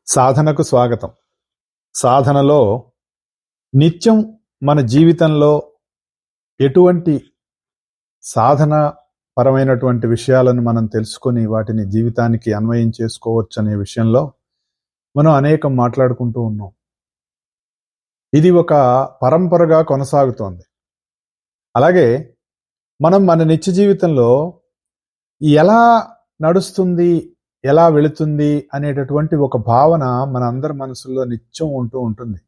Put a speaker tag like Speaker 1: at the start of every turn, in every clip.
Speaker 1: సాధనకు స్వాగతం. సాధనలో నిత్యం మన జీవితంలో ఎటువంటి సాధన పరమైనటువంటి విషయాలను మనం తెలుసుకొని వాటిని జీవితానికి అన్వయం చేసుకోవచ్చు అనే విషయంలో మనం అనేకం మాట్లాడుకుంటూ ఉన్నాం. ఇది ఒక పరంపరగా కొనసాగుతోంది. అలాగే మనం మన నిత్య జీవితంలో ఎలా నడుస్తుంది, ఎలా వెళుతుంది అనేటటువంటి ఒక భావన మన అందరి మనసుల్లో నిత్యం ఉంటూ ఉంటుంది.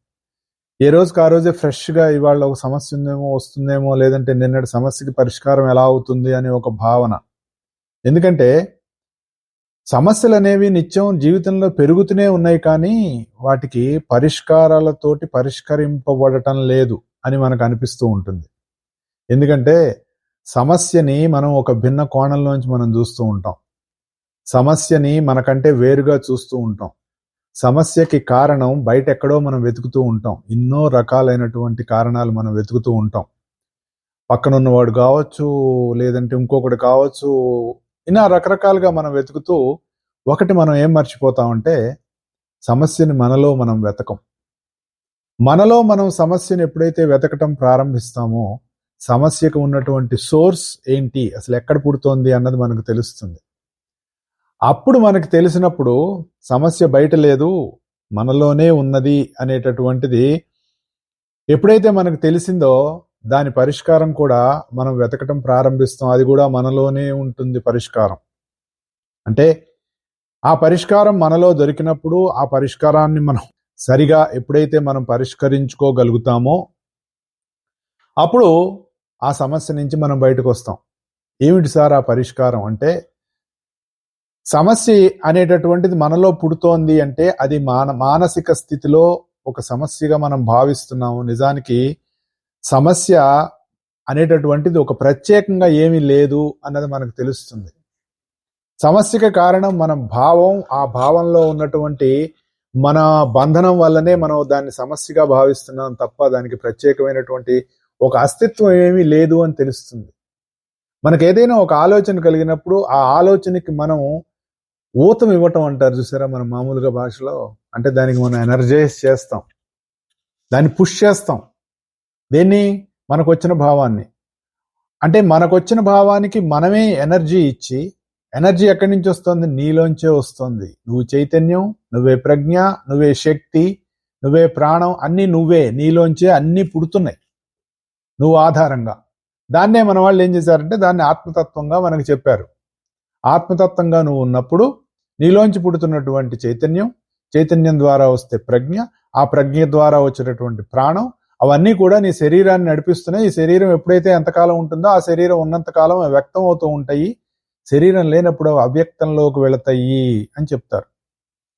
Speaker 1: ఏ రోజుకి ఆ రోజే ఫ్రెష్గా ఇవాళ ఒక సమస్య ఉందేమో, వస్తుందేమో, లేదంటే నిన్నటి సమస్యకి పరిష్కారం ఎలా అవుతుంది అనే ఒక భావన. ఎందుకంటే సమస్యలు అనేవి నిత్యం జీవితంలో పెరుగుతూనే ఉన్నాయి, కానీ వాటికి పరిష్కారాలతోటి పరిష్కరింపబడటం లేదు అని మనకు అనిపిస్తూ ఉంటుంది. ఎందుకంటే సమస్యని మనం ఒక భిన్న కోణంలోంచి మనం చూస్తూ ఉంటాం. సమస్యని మనకంటే వేరుగా చూస్తూ ఉంటాం. సమస్యకి కారణం బయట ఎక్కడో మనం వెతుకుతూ ఉంటాం. ఎన్నో రకాలైనటువంటి కారణాలు మనం వెతుకుతూ ఉంటాం. పక్కనున్నవాడు కావచ్చు, లేదంటే ఇంకొకటి కావచ్చు, ఇలా రకరకాలుగా మనం వెతుకుతూ ఒకటి మనం ఏం మర్చిపోతామంటే సమస్యని మనలో మనం వెతకం. మనలో మనం సమస్యను ఎప్పుడైతే వెతకటం ప్రారంభిస్తామో సమస్యకు ఉన్నటువంటి సోర్స్ ఏంటి, అసలు ఎక్కడ పుడుతోంది అన్నది మనకు తెలుస్తుంది. అప్పుడు మనకు తెలిసినప్పుడు సమస్య బయట లేదు, మనలోనే ఉన్నది అనేటటువంటిది ఎప్పుడైతే మనకు తెలిసిందో దాని పరిష్కారం కూడా మనం వెతకటం ప్రారంభిస్తాం. అది కూడా మనలోనే ఉంటుంది పరిష్కారం. అంటే ఆ పరిష్కారం మనలో దొరికినప్పుడు ఆ పరిష్కారాన్ని మనం సరిగా ఎప్పుడైతే మనం పరిష్కరించుకోగలుగుతామో అప్పుడు ఆ సమస్య నుంచి మనం బయటకు వస్తాం. ఏమిటి సార్ ఆ పరిష్కారం అంటే, సమస్య అనేటటువంటిది మనలో పుడుతోంది అంటే అది మానసిక స్థితిలో ఒక సమస్యగా మనం భావిస్తున్నాము. నిజానికి సమస్య అనేటటువంటిది ఒక ప్రత్యేకంగా ఏమీ లేదు అన్నది మనకు తెలుస్తుంది. సమస్యకి కారణం మన భావం, ఆ భావంలో ఉన్నటువంటి మన బంధనం వల్లనే మనం దాన్ని సమస్యగా భావిస్తున్నాం తప్ప దానికి ప్రత్యేకమైనటువంటి ఒక అస్తిత్వం ఏమీ లేదు అని తెలుస్తుంది. మనకు ఏదైనా ఒక ఆలోచన కలిగినప్పుడు ఆ ఆలోచనకి మనం ఊతం ఇవ్వటం అంటారు చూసారా మన మామూలుగా భాషలో, అంటే దానికి మనం ఎనర్జైజ్ చేస్తాం, దాన్ని పుష్ చేస్తాం. దేన్ని? మనకు వచ్చిన భావాన్ని. అంటే మనకు వచ్చిన భావానికి మనమే ఎనర్జీ ఇచ్చి, ఎనర్జీ ఎక్కడి నుంచి వస్తుంది? నీలోంచే వస్తుంది. నువ్వు చైతన్యం, నువ్వే ప్రజ్ఞ, నువ్వే శక్తి, నువ్వే ప్రాణం, అన్నీ నువ్వే. నీలోంచే అన్నీ పుడుతున్నాయి నువ్వు ఆధారంగా. దాన్నే మన వాళ్ళు ఏం చేశారంటే దాన్ని ఆత్మతత్వంగా మనకు చెప్పారు. ఆత్మతత్వంగా నువ్వు ఉన్నప్పుడు నీలోంచి పుడుతున్నటువంటి చైతన్యం, చైతన్యం ద్వారా వస్తే ప్రజ్ఞ, ఆ ప్రజ్ఞ ద్వారా వచ్చేటటువంటి ప్రాణం, అవన్నీ కూడా నీ శరీరాన్ని నడిపిస్తున్నాయి. ఈ శరీరం ఎప్పుడైతే ఎంతకాలం ఉంటుందో ఆ శరీరం ఉన్నంతకాలం వ్యక్తం అవుతూ ఉంటాయి. శరీరం లేనప్పుడు అవ్యక్తంలోకి వెళతాయి అని చెప్తారు.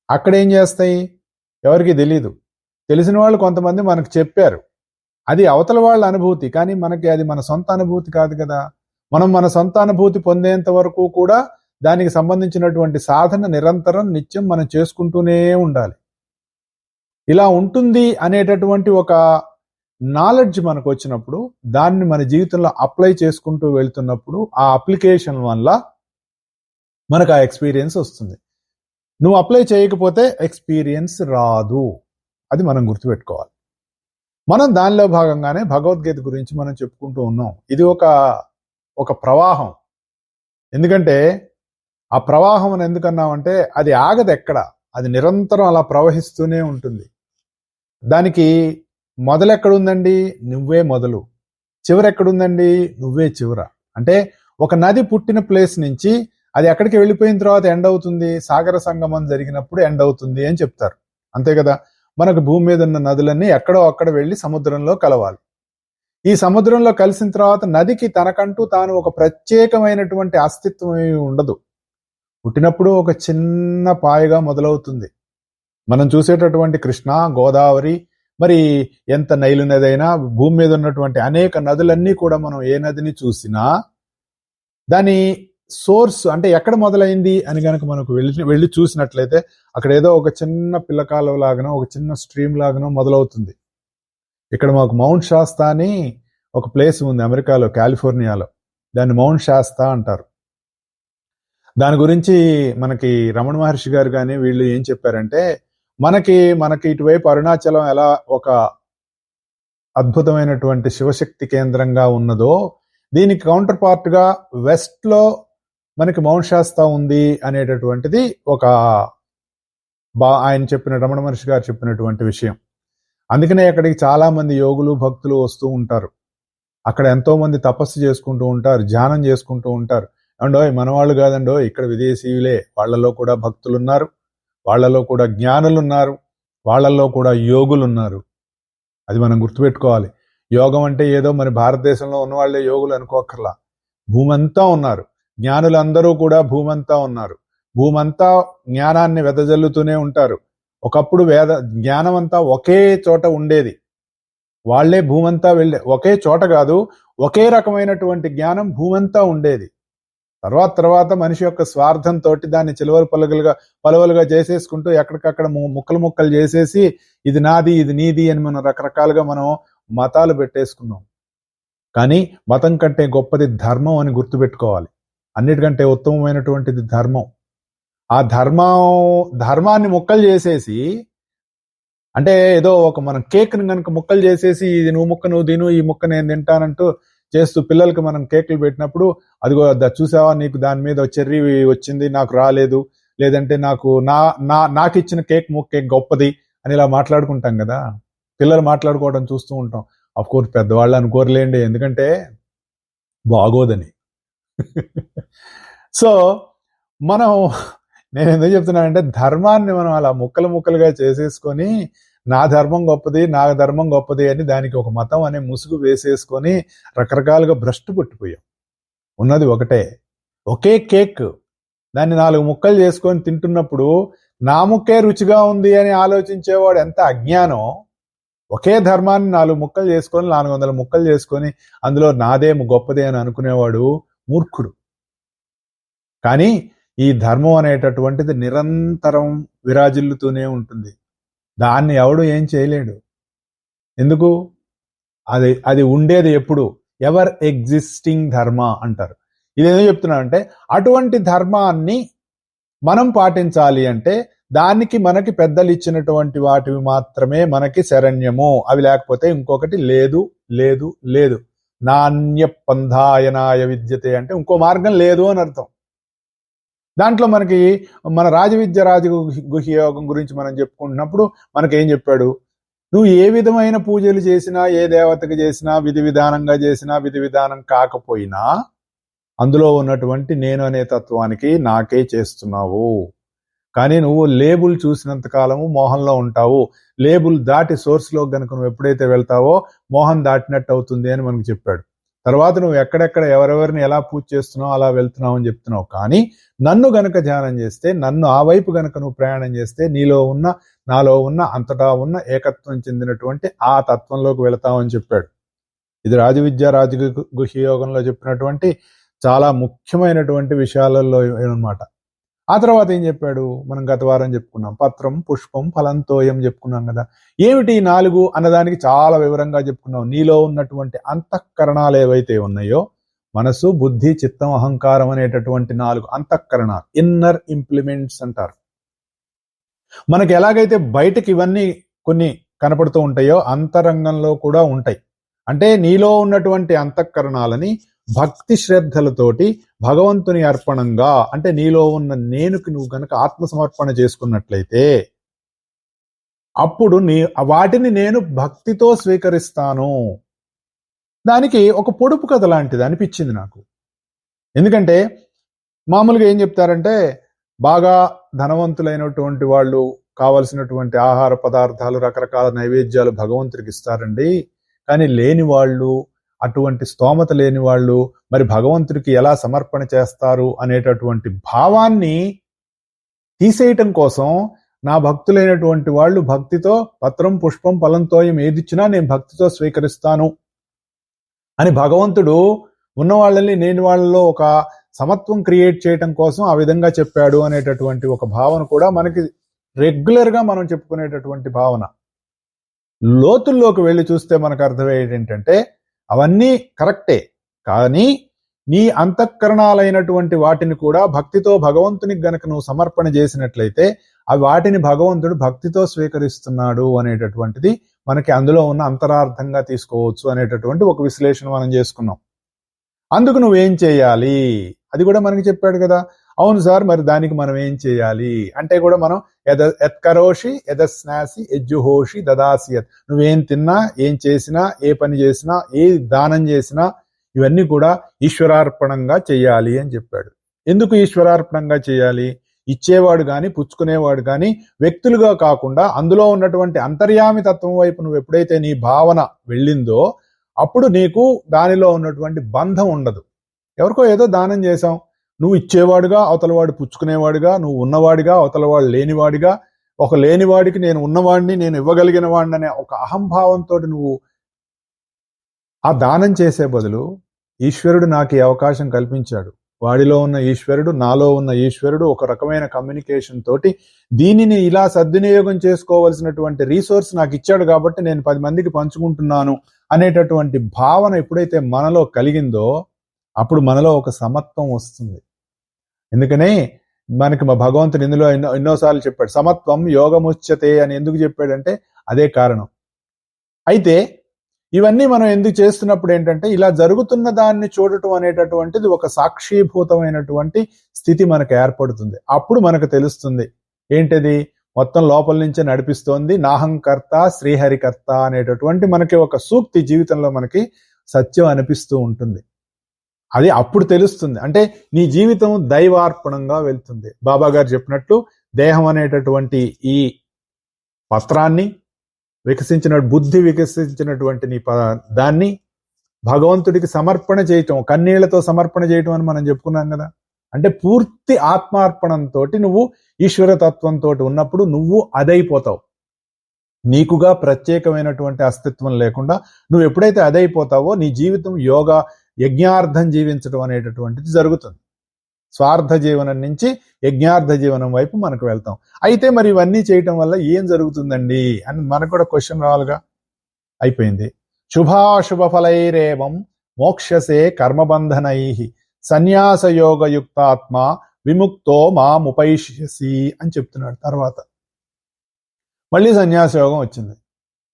Speaker 1: అక్కడ ఏం చేస్తాయి ఎవరికి తెలీదు. తెలిసిన వాళ్ళు కొంతమంది మనకు చెప్పారు. అది అవతల వాళ్ళ అనుభూతి, కానీ మనకి అది మన సొంత అనుభూతి కాదు కదా. మనం మన సొంత అనుభూతి పొందేంత వరకు కూడా దానికి సంబంధించినటువంటి సాధన నిరంతరం నిత్యం మనం చేసుకుంటూనే ఉండాలి. ఇలా ఉంటుంది అనేటటువంటి ఒక నాలెడ్జ్ మనకు వచ్చినప్పుడు దాన్ని మన జీవితంలో అప్లై చేసుకుంటూ వెళ్తున్నప్పుడు ఆ అప్లికేషన్ వల్ల మనకు ఆ ఎక్స్పీరియన్స్ వస్తుంది. నువ్వు అప్లై చేయకపోతే ఎక్స్పీరియన్స్ రాదు. అది మనం గుర్తుపెట్టుకోవాలి. మనం దానిలో భాగంగానే భగవద్గీత గురించి మనం చెప్పుకుంటూ ఉన్నాం. ఇది ఒక ప్రవాహం. ఎందుకంటే ఆ ప్రవాహం అని ఎందుకన్నామంటే అది ఆగదు ఎక్కడ, అది నిరంతరం అలా ప్రవహిస్తూనే ఉంటుంది. దానికి మొదలెక్కడుందండి? నువ్వే మొదలు. చివరెక్కడుందండి? నువ్వే చివర. అంటే ఒక నది పుట్టిన ప్లేస్ నుంచి అది ఎక్కడికి వెళ్ళిపోయిన తర్వాత ఎండ్ అవుతుంది? సాగర సంగమం జరిగినప్పుడు ఎండ్ అవుతుంది అని చెప్తారు. అంతే కదా. మనకు భూమి మీద ఉన్న నదులన్నీ ఎక్కడో అక్కడ వెళ్ళి సముద్రంలో కలవాలి. ఈ సముద్రంలో కలిసిన తర్వాత నదికి తనకంటూ తాను ఒక ప్రత్యేకమైనటువంటి అస్తిత్వం ఏమి ఉండదు. పుట్టినప్పుడు ఒక చిన్న పాయగా మొదలవుతుంది. మనం చూసేటటువంటి కృష్ణ, గోదావరి, మరి ఎంత నైలు నది అయినా, భూమి మీద ఉన్నటువంటి అనేక నదులన్నీ కూడా మనం ఏ నదిని చూసినా దాని సోర్స్ అంటే ఎక్కడ మొదలైంది అని కనుక మనకు వెళ్ళి చూసినట్లయితే అక్కడ ఏదో ఒక చిన్న పిల్లకాలువ లాగానో ఒక చిన్న స్ట్రీమ్ లాగానో మొదలవుతుంది. ఇక్కడ మాకు మౌంట్ శాస్తా అని ఒక ప్లేస్ ఉంది అమెరికాలో, కాలిఫోర్నియాలో. దాన్ని మౌంట్ శాస్తా అంటారు. దాని గురించి మనకి రమణ మహర్షి గారు కానీ వీళ్ళు ఏం చెప్పారంటే, మనకి ఇటువైపు అరుణాచలం ఎలా ఒక అద్భుతమైనటువంటి శివశక్తి కేంద్రంగా ఉన్నదో, దీనికి కౌంటర్ పార్ట్ గా వెస్ట్ లో మనకి మౌంట్ శాస్తా ఉంది అనేటటువంటిది ఒక ఆయన చెప్పిన రమణ మహర్షి గారు చెప్పినటువంటి విషయం. అందుకనే అక్కడికి చాలా మంది యోగులు భక్తులు వస్తూ ఉంటారు. అక్కడ ఎంతో మంది తపస్సు చేసుకుంటూ ఉంటారు, ధ్యానం చేసుకుంటూ ఉంటారు. అండోయ్ మనవాళ్ళు కాదండో, ఇక్కడ విదేశీయులే, వాళ్ళలో కూడా భక్తులు ఉన్నారు, వాళ్ళలో కూడా జ్ఞానులు ఉన్నారు, వాళ్ళల్లో కూడా యోగులు ఉన్నారు. అది మనం గుర్తుపెట్టుకోవాలి. యోగం అంటే ఏదో మన భారతదేశంలో ఉన్న వాళ్ళే యోగులు అనుకోకర్లా. భూమంతా ఉన్నారు, జ్ఞానులందరూ కూడా భూమంతా ఉన్నారు. భూమంతా జ్ఞానాన్ని వెదజల్లుతూనే ఉంటారు. ఒకప్పుడు జ్ఞానం అంతా ఒకే చోట ఉండేది, వాళ్లే భూమంతా వెళ్ళే, ఒకే చోట కాదు, ఒకే రకమైనటువంటి జ్ఞానం భూమంతా ఉండేది. తర్వాత మనిషి యొక్క స్వార్థంతో దాన్ని చిలువలు పలువలుగా చేసేసుకుంటూ ఎక్కడికక్కడ ముక్కలు చేసేసి ఇది నాది ఇది నీది అని మనం రకరకాలుగా మనం మతాలు పెట్టేసుకున్నాం. కానీ మతం కంటే గొప్పది ధర్మం అని గుర్తుపెట్టుకోవాలి. అన్నిటికంటే ఉత్తమమైనటువంటిది ధర్మం. ఆ ధర్మాన్ని ముక్కలు చేసేసి, అంటే ఏదో ఒక మనం కేక్ని కనుక ముక్కలు చేసేసి ఇది నువ్వు ముక్క నువ్వు తిను, ఈ ముక్క నేను తింటానంటూ చేస్తూ పిల్లలకి మనం కేకులు పెట్టినప్పుడు, అదిగో చూసావా నీకు దాని మీద చెర్రీ వచ్చింది నాకు రాలేదు, లేదంటే నాకు ఇచ్చిన కేక్ గొప్పది అని ఇలా మాట్లాడుకుంటాం కదా. పిల్లలు మాట్లాడుకోవడం చూస్తూ ఉంటాం. అఫ్ కోర్స్ పెద్దవాళ్ళు అనుకోరలేండి, ఎందుకంటే బాగోదని. సో నేను ఎందుకు చెప్తున్నానంటే, ధర్మాన్ని మనం అలా ముక్కలుగా చేసేసుకొని నా ధర్మం గొప్పది అని దానికి ఒక మతం అనే ముసుగు వేసేసుకొని రకరకాలుగా భ్రష్టు పుట్టిపోయాం. ఉన్నది ఒకే కేక్, దాన్ని 4 ముక్కలు చేసుకొని తింటున్నప్పుడు నా ముక్కే రుచిగా ఉంది అని ఆలోచించేవాడు ఎంత అజ్ఞానం. ఒకే ధర్మాన్ని 4 ముక్కలు చేసుకొని 400 ముక్కలు చేసుకొని అందులో నాదేమో గొప్పదే అని అనుకునేవాడు మూర్ఖుడు. కానీ ఈ ధర్మం అనేటటువంటిది నిరంతరం విరాజిల్లుతూనే ఉంటుంది. దాన్ని ఎవడు ఏం చేయలేడు. ఎందుకు? అది ఉండేది ఎప్పుడు, ఎవర్ ఎగ్జిస్టింగ్ ధర్మ అంటారు. ఇదేదో చెప్తున్నానంటే, అటువంటి ధర్మాన్ని మనం పాటించాలి అంటే దానికి మనకి పెద్దలు ఇచ్చినటువంటి వాటివి మాత్రమే మనకి శరణ్యము. అవి లేకపోతే ఇంకొకటి లేదు. నాణ్య పంధాయనాయ విద్యతే అంటే ఇంకో మార్గం లేదు అని అర్థం. దాంట్లో మనకి మన రాజగుహ్య యోగం గురించి మనం చెప్పుకుంటున్నప్పుడు మనకేం చెప్పాడు, నువ్వు ఏ విధమైన పూజలు చేసినా, ఏ దేవతకి చేసినా, విధి విధానంగా చేసినా, విధి విధానం కాకపోయినా అందులో ఉన్నటువంటి నేను అనే తత్వానికి నాకే చేస్తున్నావు. కానీ నువ్వు లేబుల్ చూసినంత కాలము మోహంలో ఉంటావు. లేబుల్ దాటి సోర్స్లో గనుక నువ్వు ఎప్పుడైతే వెళ్తావో మోహం దాటినట్టు అవుతుంది అని మనకు చెప్పాడు. తర్వాత నువ్వు ఎక్కడెక్కడ ఎవరెవరిని ఎలా పూజ చేస్తున్నావు అలా వెళ్తున్నావు అని చెప్తున్నావు. కానీ నన్ను గనక ధ్యానం చేస్తే, నన్ను ఆ వైపు గనక నువ్వు ప్రయాణం చేస్తే నీలో ఉన్న, నాలో ఉన్న, అంతటా ఉన్న ఏకత్వం చెందినటువంటి ఆ తత్వంలోకి వెళతావని చెప్పాడు. ఇది రాజగుహ్య యోగంలో చెప్పినటువంటి చాలా ముఖ్యమైనటువంటి విషయాలలో అనమాట. ఆ తర్వాత ఏం చెప్పాడు, మనం గత వారం చెప్పుకున్నాం, పత్రం పుష్పం ఫలంతోయం చెప్పుకున్నాం కదా. ఏమిటి 4 అన్నదానికి చాలా వివరంగా చెప్పుకున్నాం. నీలో ఉన్నటువంటి అంతఃకరణాలు ఏవైతే ఉన్నాయో, మనసు, బుద్ధి, చిత్తం, అహంకారం అనేటటువంటి 4 అంతఃకరణాలు, ఇన్నర్ ఇంప్లిమెంట్స్ అంటారు. మనకి ఎలాగైతే బయటకి ఇవన్నీ కొన్ని కనపడుతూ ఉంటాయో అంతరంగంలో కూడా ఉంటాయి. అంటే నీలో ఉన్నటువంటి అంతఃకరణాలని భక్తి శ్రద్ధలతోటి భగవంతుని అర్పణంగా, అంటే నీలో ఉన్న నేనుకి నువ్వు గనక ఆత్మసమర్పణ చేసుకున్నట్లయితే అప్పుడు వాటిని నేను భక్తితో స్వీకరిస్తాను. దానికి ఒక పొడుపు కథ లాంటిది అనిపించింది నాకు. ఎందుకంటే మామూలుగా ఏం చెప్తారంటే, బాగా ధనవంతులైనటువంటి వాళ్ళు కావలసినటువంటి ఆహార పదార్థాలు, రకరకాల నైవేద్యాలు భగవంతుడికి ఇస్తారండి. కానీ లేని వాళ్ళు, అటువంటి స్తోమత లేని వాళ్ళు మరి భగవంతుడికి ఎలా సమర్పణ చేస్తారు అనేటటువంటి భావాన్ని తీసేయటం కోసం నా భక్తులైనటువంటి వాళ్ళు భక్తితో పత్రం పుష్పం ఫలంతోయం ఏదిచ్చినా నేను భక్తితో స్వీకరిస్తాను అని భగవంతుడు ఉన్న వాళ్ళని లేని వాళ్ళలో ఒక సమత్వం క్రియేట్ చేయటం కోసం ఆ విధంగా చెప్పాడు అనేటటువంటి ఒక భావన కూడా మనకి రెగ్యులర్గా మనం చెప్పుకునేటటువంటి భావన. లోతుల్లోకి వెళ్ళి చూస్తే మనకు అర్థమయ్యేది ఏంటంటే, అవన్నీ కరెక్టే, కానీ నీ అంతఃకరణాలైనటువంటి వాటిని కూడా భక్తితో భగవంతునికి గనక నువ్వు సమర్పణ చేసినట్లయితే వాటిని భగవంతుడు భక్తితో స్వీకరిస్తున్నాడు అనేటటువంటిది మనకి అందులో ఉన్న అంతరార్థంగా తీసుకోవచ్చు అనేటటువంటి ఒక విశ్లేషణ మనం చేసుకున్నాం. అందుకు నువ్వేం చేయాలి అది కూడా మనకి చెప్పాడు కదా. అవును సార్, మరి దానికి మనం ఏం చేయాలి అంటే కూడా మనం ఎత్కరోషి యదస్నాసి యజ్జుహోషి దదాసియత్, నువ్వేం తిన్నా, ఏం చేసినా, ఏ పని చేసినా, ఏ దానం చేసినా ఇవన్నీ కూడా ఈశ్వరార్పణంగా చేయాలి అని చెప్పాడు. ఎందుకు ఈశ్వరార్పణంగా చేయాలి? ఇచ్చేవాడు గాని పుచ్చుకునేవాడు గాని వ్యక్తులుగా కాకుండా అందులో ఉన్నటువంటి అంతర్యామి తత్వం వైపు నువ్వు ఎప్పుడైతే నీ భావన వెళ్ళిందో అప్పుడు నీకు దానిలో ఉన్నటువంటి బంధం ఉండదు. ఎవరికో ఏదో దానం చేశాం, నువ్వు ఇచ్చేవాడుగా, అవతలవాడు పుచ్చుకునేవాడుగా, నువ్వు ఉన్నవాడిగా, అవతలవాడు లేనివాడిగా, ఒక లేనివాడికి నేను ఉన్నవాడిని, నేను ఇవ్వగలిగిన వాడిని అనే ఒక అహంభావంతో నువ్వు ఆ దానం చేసే బదులు ఈశ్వరుడు నాకు ఈ అవకాశం కల్పించాడు, వాడిలో ఉన్న ఈశ్వరుడు, నాలో ఉన్న ఈశ్వరుడు ఒక రకమైన కమ్యూనికేషన్ తోటి దీనిని ఇలా సద్వినియోగం చేసుకోవాల్సినటువంటి రీసోర్స్ నాకు ఇచ్చాడు కాబట్టి నేను 10 మందికి పంచుకుంటున్నాను అనేటటువంటి భావన ఎప్పుడైతే మనలో కలిగిందో అప్పుడు మనలో ఒక సమత్వం వస్తుంది. ఎందుకనే మనకి మా భగవంతుడు ఇందులో ఎన్నోసార్లు చెప్పాడు, సమత్వం యోగముచ్యతే అని ఎందుకు చెప్పాడంటే అదే కారణం. అయితే ఇవన్నీ మనం ఎందుకు చేస్తున్నప్పుడు ఏంటంటే ఇలా జరుగుతున్న దాన్ని చూడటం అనేటటువంటిది ఒక సాక్షీభూతమైనటువంటి స్థితి మనకు ఏర్పడుతుంది. అప్పుడు మనకు తెలుస్తుంది ఏంటిది మొత్తం లోపల నుంచే నడిపిస్తోంది, నాహంకర్త శ్రీహరికర్త అనేటటువంటి మనకి ఒక సూక్తి జీవితంలో మనకి సత్యం అనిపిస్తూ ఉంటుంది. అది అప్పుడు తెలుస్తుంది. అంటే నీ జీవితం దైవార్పణంగా వెళ్తుంది. బాబా గారు చెప్పినట్లు దేహం అనేటటువంటి ఈ పత్రాన్ని బుద్ధి వికసించినటువంటి నీ దాన్ని భగవంతుడికి సమర్పణ చేయటం, కన్నీళ్లతో సమర్పణ చేయటం అని మనం చెప్పుకున్నాం కదా. అంటే పూర్తి ఆత్మార్పణంతో నువ్వు ఈశ్వరతత్వంతో ఉన్నప్పుడు నువ్వు అదైపోతావు. నీకుగా ప్రత్యేకమైనటువంటి అస్తిత్వం లేకుండా నువ్వు ఎప్పుడైతే అదైపోతావో నీ జీవితం యోగా యజ్ఞార్థం జీవించడం అనేటటువంటిది జరుగుతుంది. స్వార్థ జీవనం నుంచి యజ్ఞార్థ జీవనం వైపు మనకు వెళ్తాం. అయితే మరి ఇవన్నీ చేయటం వల్ల ఏం జరుగుతుందండి అని మనకు కూడా క్వశ్చన్ రావాలిగా. అయిపోయింది. శుభాశుభ ఫలైరేవం మోక్షసే కర్మబంధనై సన్యాసయోగయుక్తాత్మ విముక్తో మాముపైష్యసి అని చెప్తున్నాడు. తర్వాత మళ్ళీ సన్యాసయోగం వచ్చింది.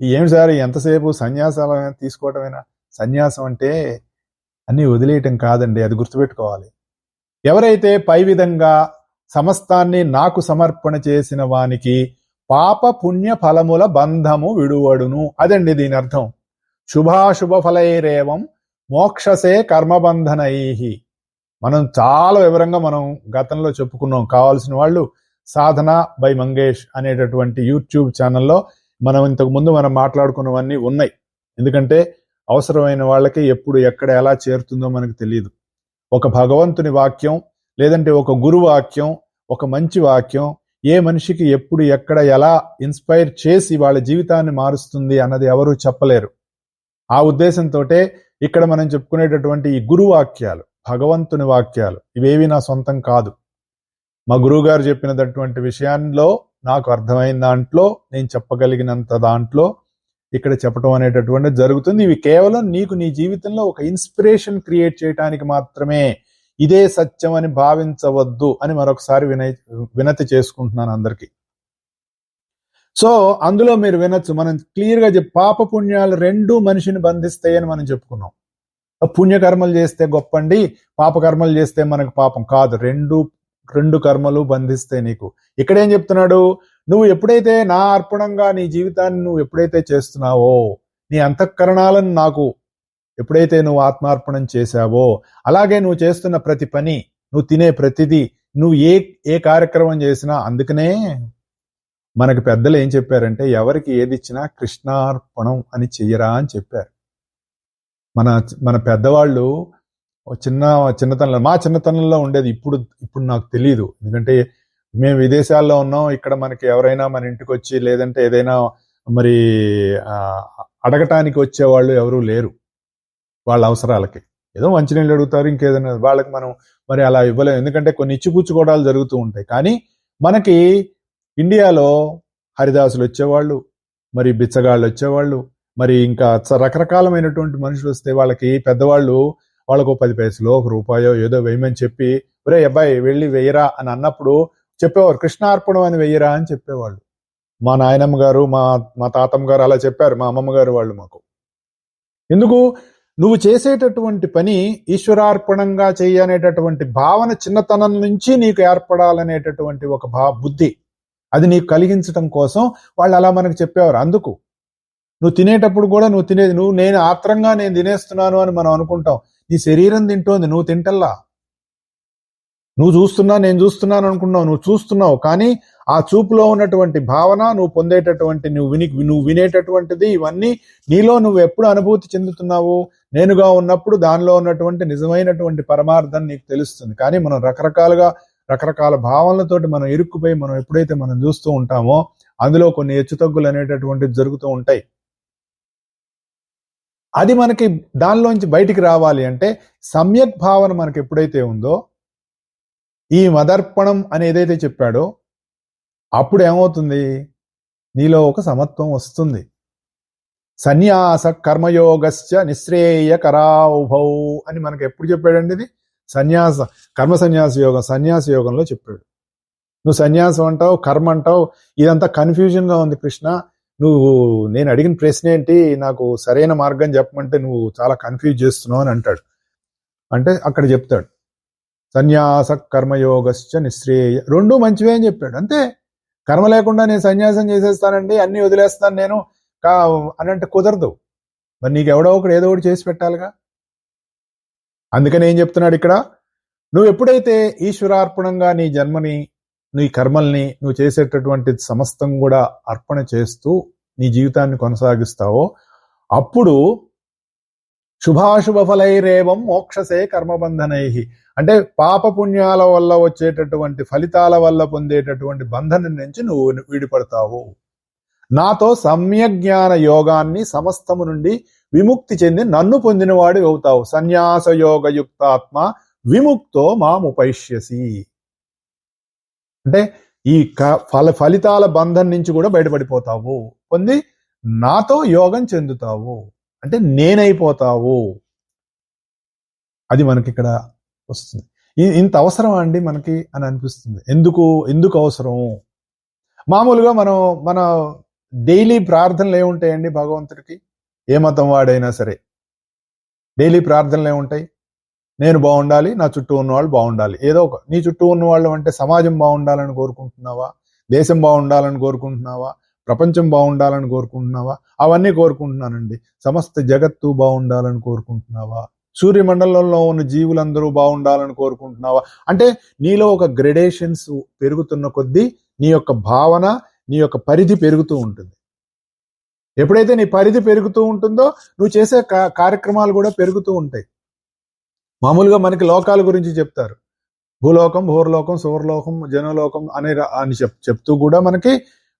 Speaker 1: ఏమి సార్ ఎంతసేపు సన్యాసాలు తీసుకోవటమేనా? సన్యాసం అంటే అన్నీ వదిలేయటం కాదండి, అది గుర్తుపెట్టుకోవాలి. ఎవరైతే పై విధంగా సమస్తాన్ని నాకు సమర్పణ చేసిన వానికి పాప పుణ్య ఫలముల బంధము విడువడును, అదండి దీని అర్థం. శుభాశుభ ఫలైరేవం మోక్షసే కర్మబంధనై. మనం చాలా వివరంగా మనం గతంలో చెప్పుకున్నాం. కావాల్సిన వాళ్ళు సాధన బై మంగేష్ అనేటటువంటి యూట్యూబ్ ఛానల్లో మనం ఇంతకుముందు మనం మాట్లాడుకున్నవన్నీ ఉన్నాయి. ఎందుకంటే అవసరమైన వాళ్ళకి ఎప్పుడు ఎక్కడ ఎలా చేరుతుందో మనకు తెలియదు. ఒక భగవంతుని వాక్యం లేదంటే ఒక గురు వాక్యం, ఒక మంచి వాక్యం ఏ మనిషికి ఎప్పుడు ఎక్కడ ఎలా ఇన్స్పైర్ చేసి వాళ్ళ జీవితాన్ని మారుస్తుంది అన్నది ఎవరూ చెప్పలేరు. ఆ ఉద్దేశంతో ఇక్కడ మనం చెప్పుకునేటటువంటి ఈ గురు వాక్యాలు, భగవంతుని వాక్యాలు ఇవేవి నా సొంతం కాదు. మా గురువు గారు చెప్పినటువంటి విషయాల్లో నాకు అర్థమైన దాంట్లో నేను చెప్పగలిగినంత దాంట్లో ఇక్కడ చెప్పడం అనేటటువంటి జరుగుతుంది. ఇవి కేవలం నీకు నీ జీవితంలో ఒక ఇన్స్పిరేషన్ క్రియేట్ చేయడానికి మాత్రమే, ఇదే సత్యం అని భావించవద్దు అని మరొకసారి వినతి చేసుకుంటున్నాను అందరికీ. సో అందులో మీరు వినొచ్చు, మనం క్లియర్గా పాప పుణ్యాలు రెండూ మనిషిని బంధిస్తాయని మనం చెప్పుకున్నాం. పుణ్యకర్మలు చేస్తే గొప్పండి, పాపకర్మలు చేస్తే మనకు పాపం కాదు. రెండు కర్మలు బంధిస్తాయి నీకు. ఇక్కడేం చెప్తున్నాడు, నువ్వు ఎప్పుడైతే నా అర్పణంగా నీ జీవితాన్ని నువ్వు ఎప్పుడైతే చేస్తున్నావో, నీ అంతఃకరణాలను నాకు ఎప్పుడైతే నువ్వు ఆత్మార్పణం చేశావో, అలాగే నువ్వు చేస్తున్న ప్రతి పని, నువ్వు తినే ప్రతిదీ, నువ్వు ఏ కార్యక్రమం చేసినా, అందుకనే మనకు పెద్దలు ఏం చెప్పారంటే ఎవరికి ఏది ఇచ్చినా కృష్ణార్పణం అని చెయ్యరా అని చెప్పారు. మన పెద్దవాళ్ళు చిన్నతనంలో, మా చిన్నతనంలో ఉండేది. ఇప్పుడు నాకు తెలియదు, ఎందుకంటే మేము విదేశాల్లో ఉన్నాం. ఇక్కడ మనకి ఎవరైనా మన ఇంటికి వచ్చి లేదంటే ఏదైనా మరి అడగటానికి వచ్చేవాళ్ళు ఎవరూ లేరు. వాళ్ళ అవసరాలకి ఏదో మంచినీళ్ళు అడుగుతారు, ఇంకేదైనా. వాళ్ళకి మనం మరి అలా ఇవ్వలేము, ఎందుకంటే కొన్ని ఇచ్చిపుచ్చుకోవడాలు జరుగుతూ ఉంటాయి. కానీ మనకి ఇండియాలో హరిదాసులు వచ్చేవాళ్ళు, మరి బిచ్చగాళ్ళు వచ్చేవాళ్ళు, మరి ఇంకా రకరకాలమైనటువంటి మనుషులు వస్తే వాళ్ళకి పెద్దవాళ్ళు వాళ్ళకు 10 పైసలు, 1 రూపాయో ఏదో వేయమని చెప్పి, ఒరే అబ్బాయి వెళ్ళి వేయరా అని అన్నప్పుడు చెప్పేవారు, కృష్ణార్పణం అని వెయ్యరా అని చెప్పేవాళ్ళు. మా నాయనమ్మ గారు, మా తాతమ్మ గారు అలా చెప్పారు, మా అమ్మమ్మ గారు వాళ్ళు మాకు. ఎందుకు? నువ్వు చేసేటటువంటి పని ఈశ్వరార్పణంగా చేయనేటటువంటి భావన చిన్నతనం నుంచి నీకు ఏర్పడాలనేటటువంటి ఒక బుద్ధి, అది నీకు కలిగించటం కోసం వాళ్ళు అలా మనకు చెప్పేవారు. అందుకు నువ్వు తినేటప్పుడు కూడా నేను ఆత్రంగా నేను తినేస్తున్నాను అని మనం అనుకుంటాం. నీ శరీరం తింటోంది, నువ్వు తింటల్లా. నువ్వు చూస్తున్నా, నేను చూస్తున్నాను అనుకున్నావు, నువ్వు చూస్తున్నావు. కానీ ఆ చూపులో ఉన్నటువంటి భావన, నువ్వు పొందేటటువంటి నువ్వు వినేటటువంటిది, ఇవన్నీ నీలో నువ్వు ఎప్పుడు అనుభూతి చెందుతున్నావు? నేనుగా ఉన్నప్పుడు దానిలో ఉన్నటువంటి నిజమైనటువంటి పరమార్థం నీకు తెలుస్తుంది. కానీ మనం రకరకాల భావనలతోటి మనం ఇరుక్కుపోయి మనం ఎప్పుడైతే మనం చూస్తూ ఉంటామో అందులో కొన్ని హెచ్చుతగ్గులు అనేటటువంటివి జరుగుతూ ఉంటాయి. అది మనకి దానిలోంచి బయటికి రావాలి అంటే సమ్యక్ భావన మనకి ఎప్పుడైతే ఉందో, ఈ మదర్పణం అని ఏదైతే చెప్పాడో, అప్పుడు ఏమవుతుంది? నీలో ఒక సమత్వం వస్తుంది. సన్యాస కర్మయోగశ్చ నిశ్రేయకరావుభౌ అని మనకి ఎప్పుడు చెప్పాడండి ఇది? కర్మ సన్యాస యోగం, సన్యాస యోగంలో చెప్పాడు. నువ్వు సన్యాసం అంటావు, కర్మ అంటావు, ఇదంతా కన్ఫ్యూజన్గా ఉంది కృష్ణ. నేను అడిగిన ప్రశ్న ఏంటి, నాకు సరైన మార్గం చెప్పమంటే నువ్వు చాలా కన్ఫ్యూజ్ చేస్తున్నావు అని అంటాడు. అంటే అక్కడ చెప్తాడు సన్యాస కర్మయోగశ్చ నిశ్రేయ, రెండూ మంచివే అని చెప్పాడు. అంతే. కర్మ లేకుండా నేను సన్యాసం చేసేస్తానండి, అన్ని వదిలేస్తాను నేను అని అంటే కుదరదు. మరి నీకు ఎవడో ఒకడు ఏదో ఒకటి చేసి పెట్టాలిగా. అందుకని ఏం చెప్తున్నాడు ఇక్కడ? నువ్వు ఎప్పుడైతే ఈశ్వరార్పణంగా నీ జన్మని, నీ కర్మల్ని, నువ్వు చేసేటటువంటి సమస్తం కూడా అర్పణ చేస్తూ నీ జీవితాన్ని కొనసాగిస్తావో, అప్పుడు శుభాశుభ ఫలైరేవం మోక్షసే కర్మబంధనై, అంటే పాపపుణ్యాల వల్ల వచ్చేటటువంటి ఫలితాల వల్ల పొందేటటువంటి బంధనం నుంచి నువ్వు విడిపడతావు. నాతో సమ్యజ్ఞాన యోగాన్ని సమస్తము నుండి విముక్తి చెంది నన్ను పొందినవాడు అవుతావు. సన్యాస యోగయుక్తాత్మ విముక్తో మాముపైష్యసి, అంటే ఈ ఫలితాల బంధం నుంచి కూడా బయటపడిపోతావు, పొంది నాతో యోగం చెందుతావు, అంటే నేనైపోతావు. అది మనకి ఇక్కడ వస్తుంది. ఇంత అవసరమా అండి మనకి అని అనిపిస్తుంది. ఎందుకు అవసరం? మామూలుగా మన డైలీ ప్రార్థనలు ఏముంటాయండి భగవంతుడికి? ఏ మతం వాడైనా సరే డైలీ ప్రార్థనలు ఏముంటాయి? నేను బాగుండాలి, నా చుట్టూ ఉన్న వాళ్ళు బాగుండాలి. ఏదో ఒక, నీ చుట్టూ ఉన్న వాళ్ళు అంటే సమాజం బాగుండాలని కోరుకుంటున్నావా? దేశం బాగుండాలని కోరుకుంటున్నావా? ప్రపంచం బాగుండాలని కోరుకుంటున్నావా? అవన్నీ కోరుకుంటున్నానండి. సమస్త జగత్తు బాగుండాలని కోరుకుంటున్నావా? సూర్యమండలంలో ఉన్న జీవులందరూ బాగుండాలని కోరుకుంటున్నావా? అంటే నీలో ఒక గ్రెడేషన్స్ పెరుగుతున్న కొద్దీ నీ యొక్క భావన, నీ యొక్క పరిధి పెరుగుతూ ఉంటుంది. ఎప్పుడైతే నీ పరిధి పెరుగుతూ ఉంటుందో నువ్వు చేసే కార్యక్రమాలు కూడా పెరుగుతూ ఉంటాయి. మామూలుగా మనకి లోకాల గురించి చెప్తారు, భూలోకం, భూర్లోకం, సువర్లోకం, జనలోకం అని చెప్తూ కూడా మనకి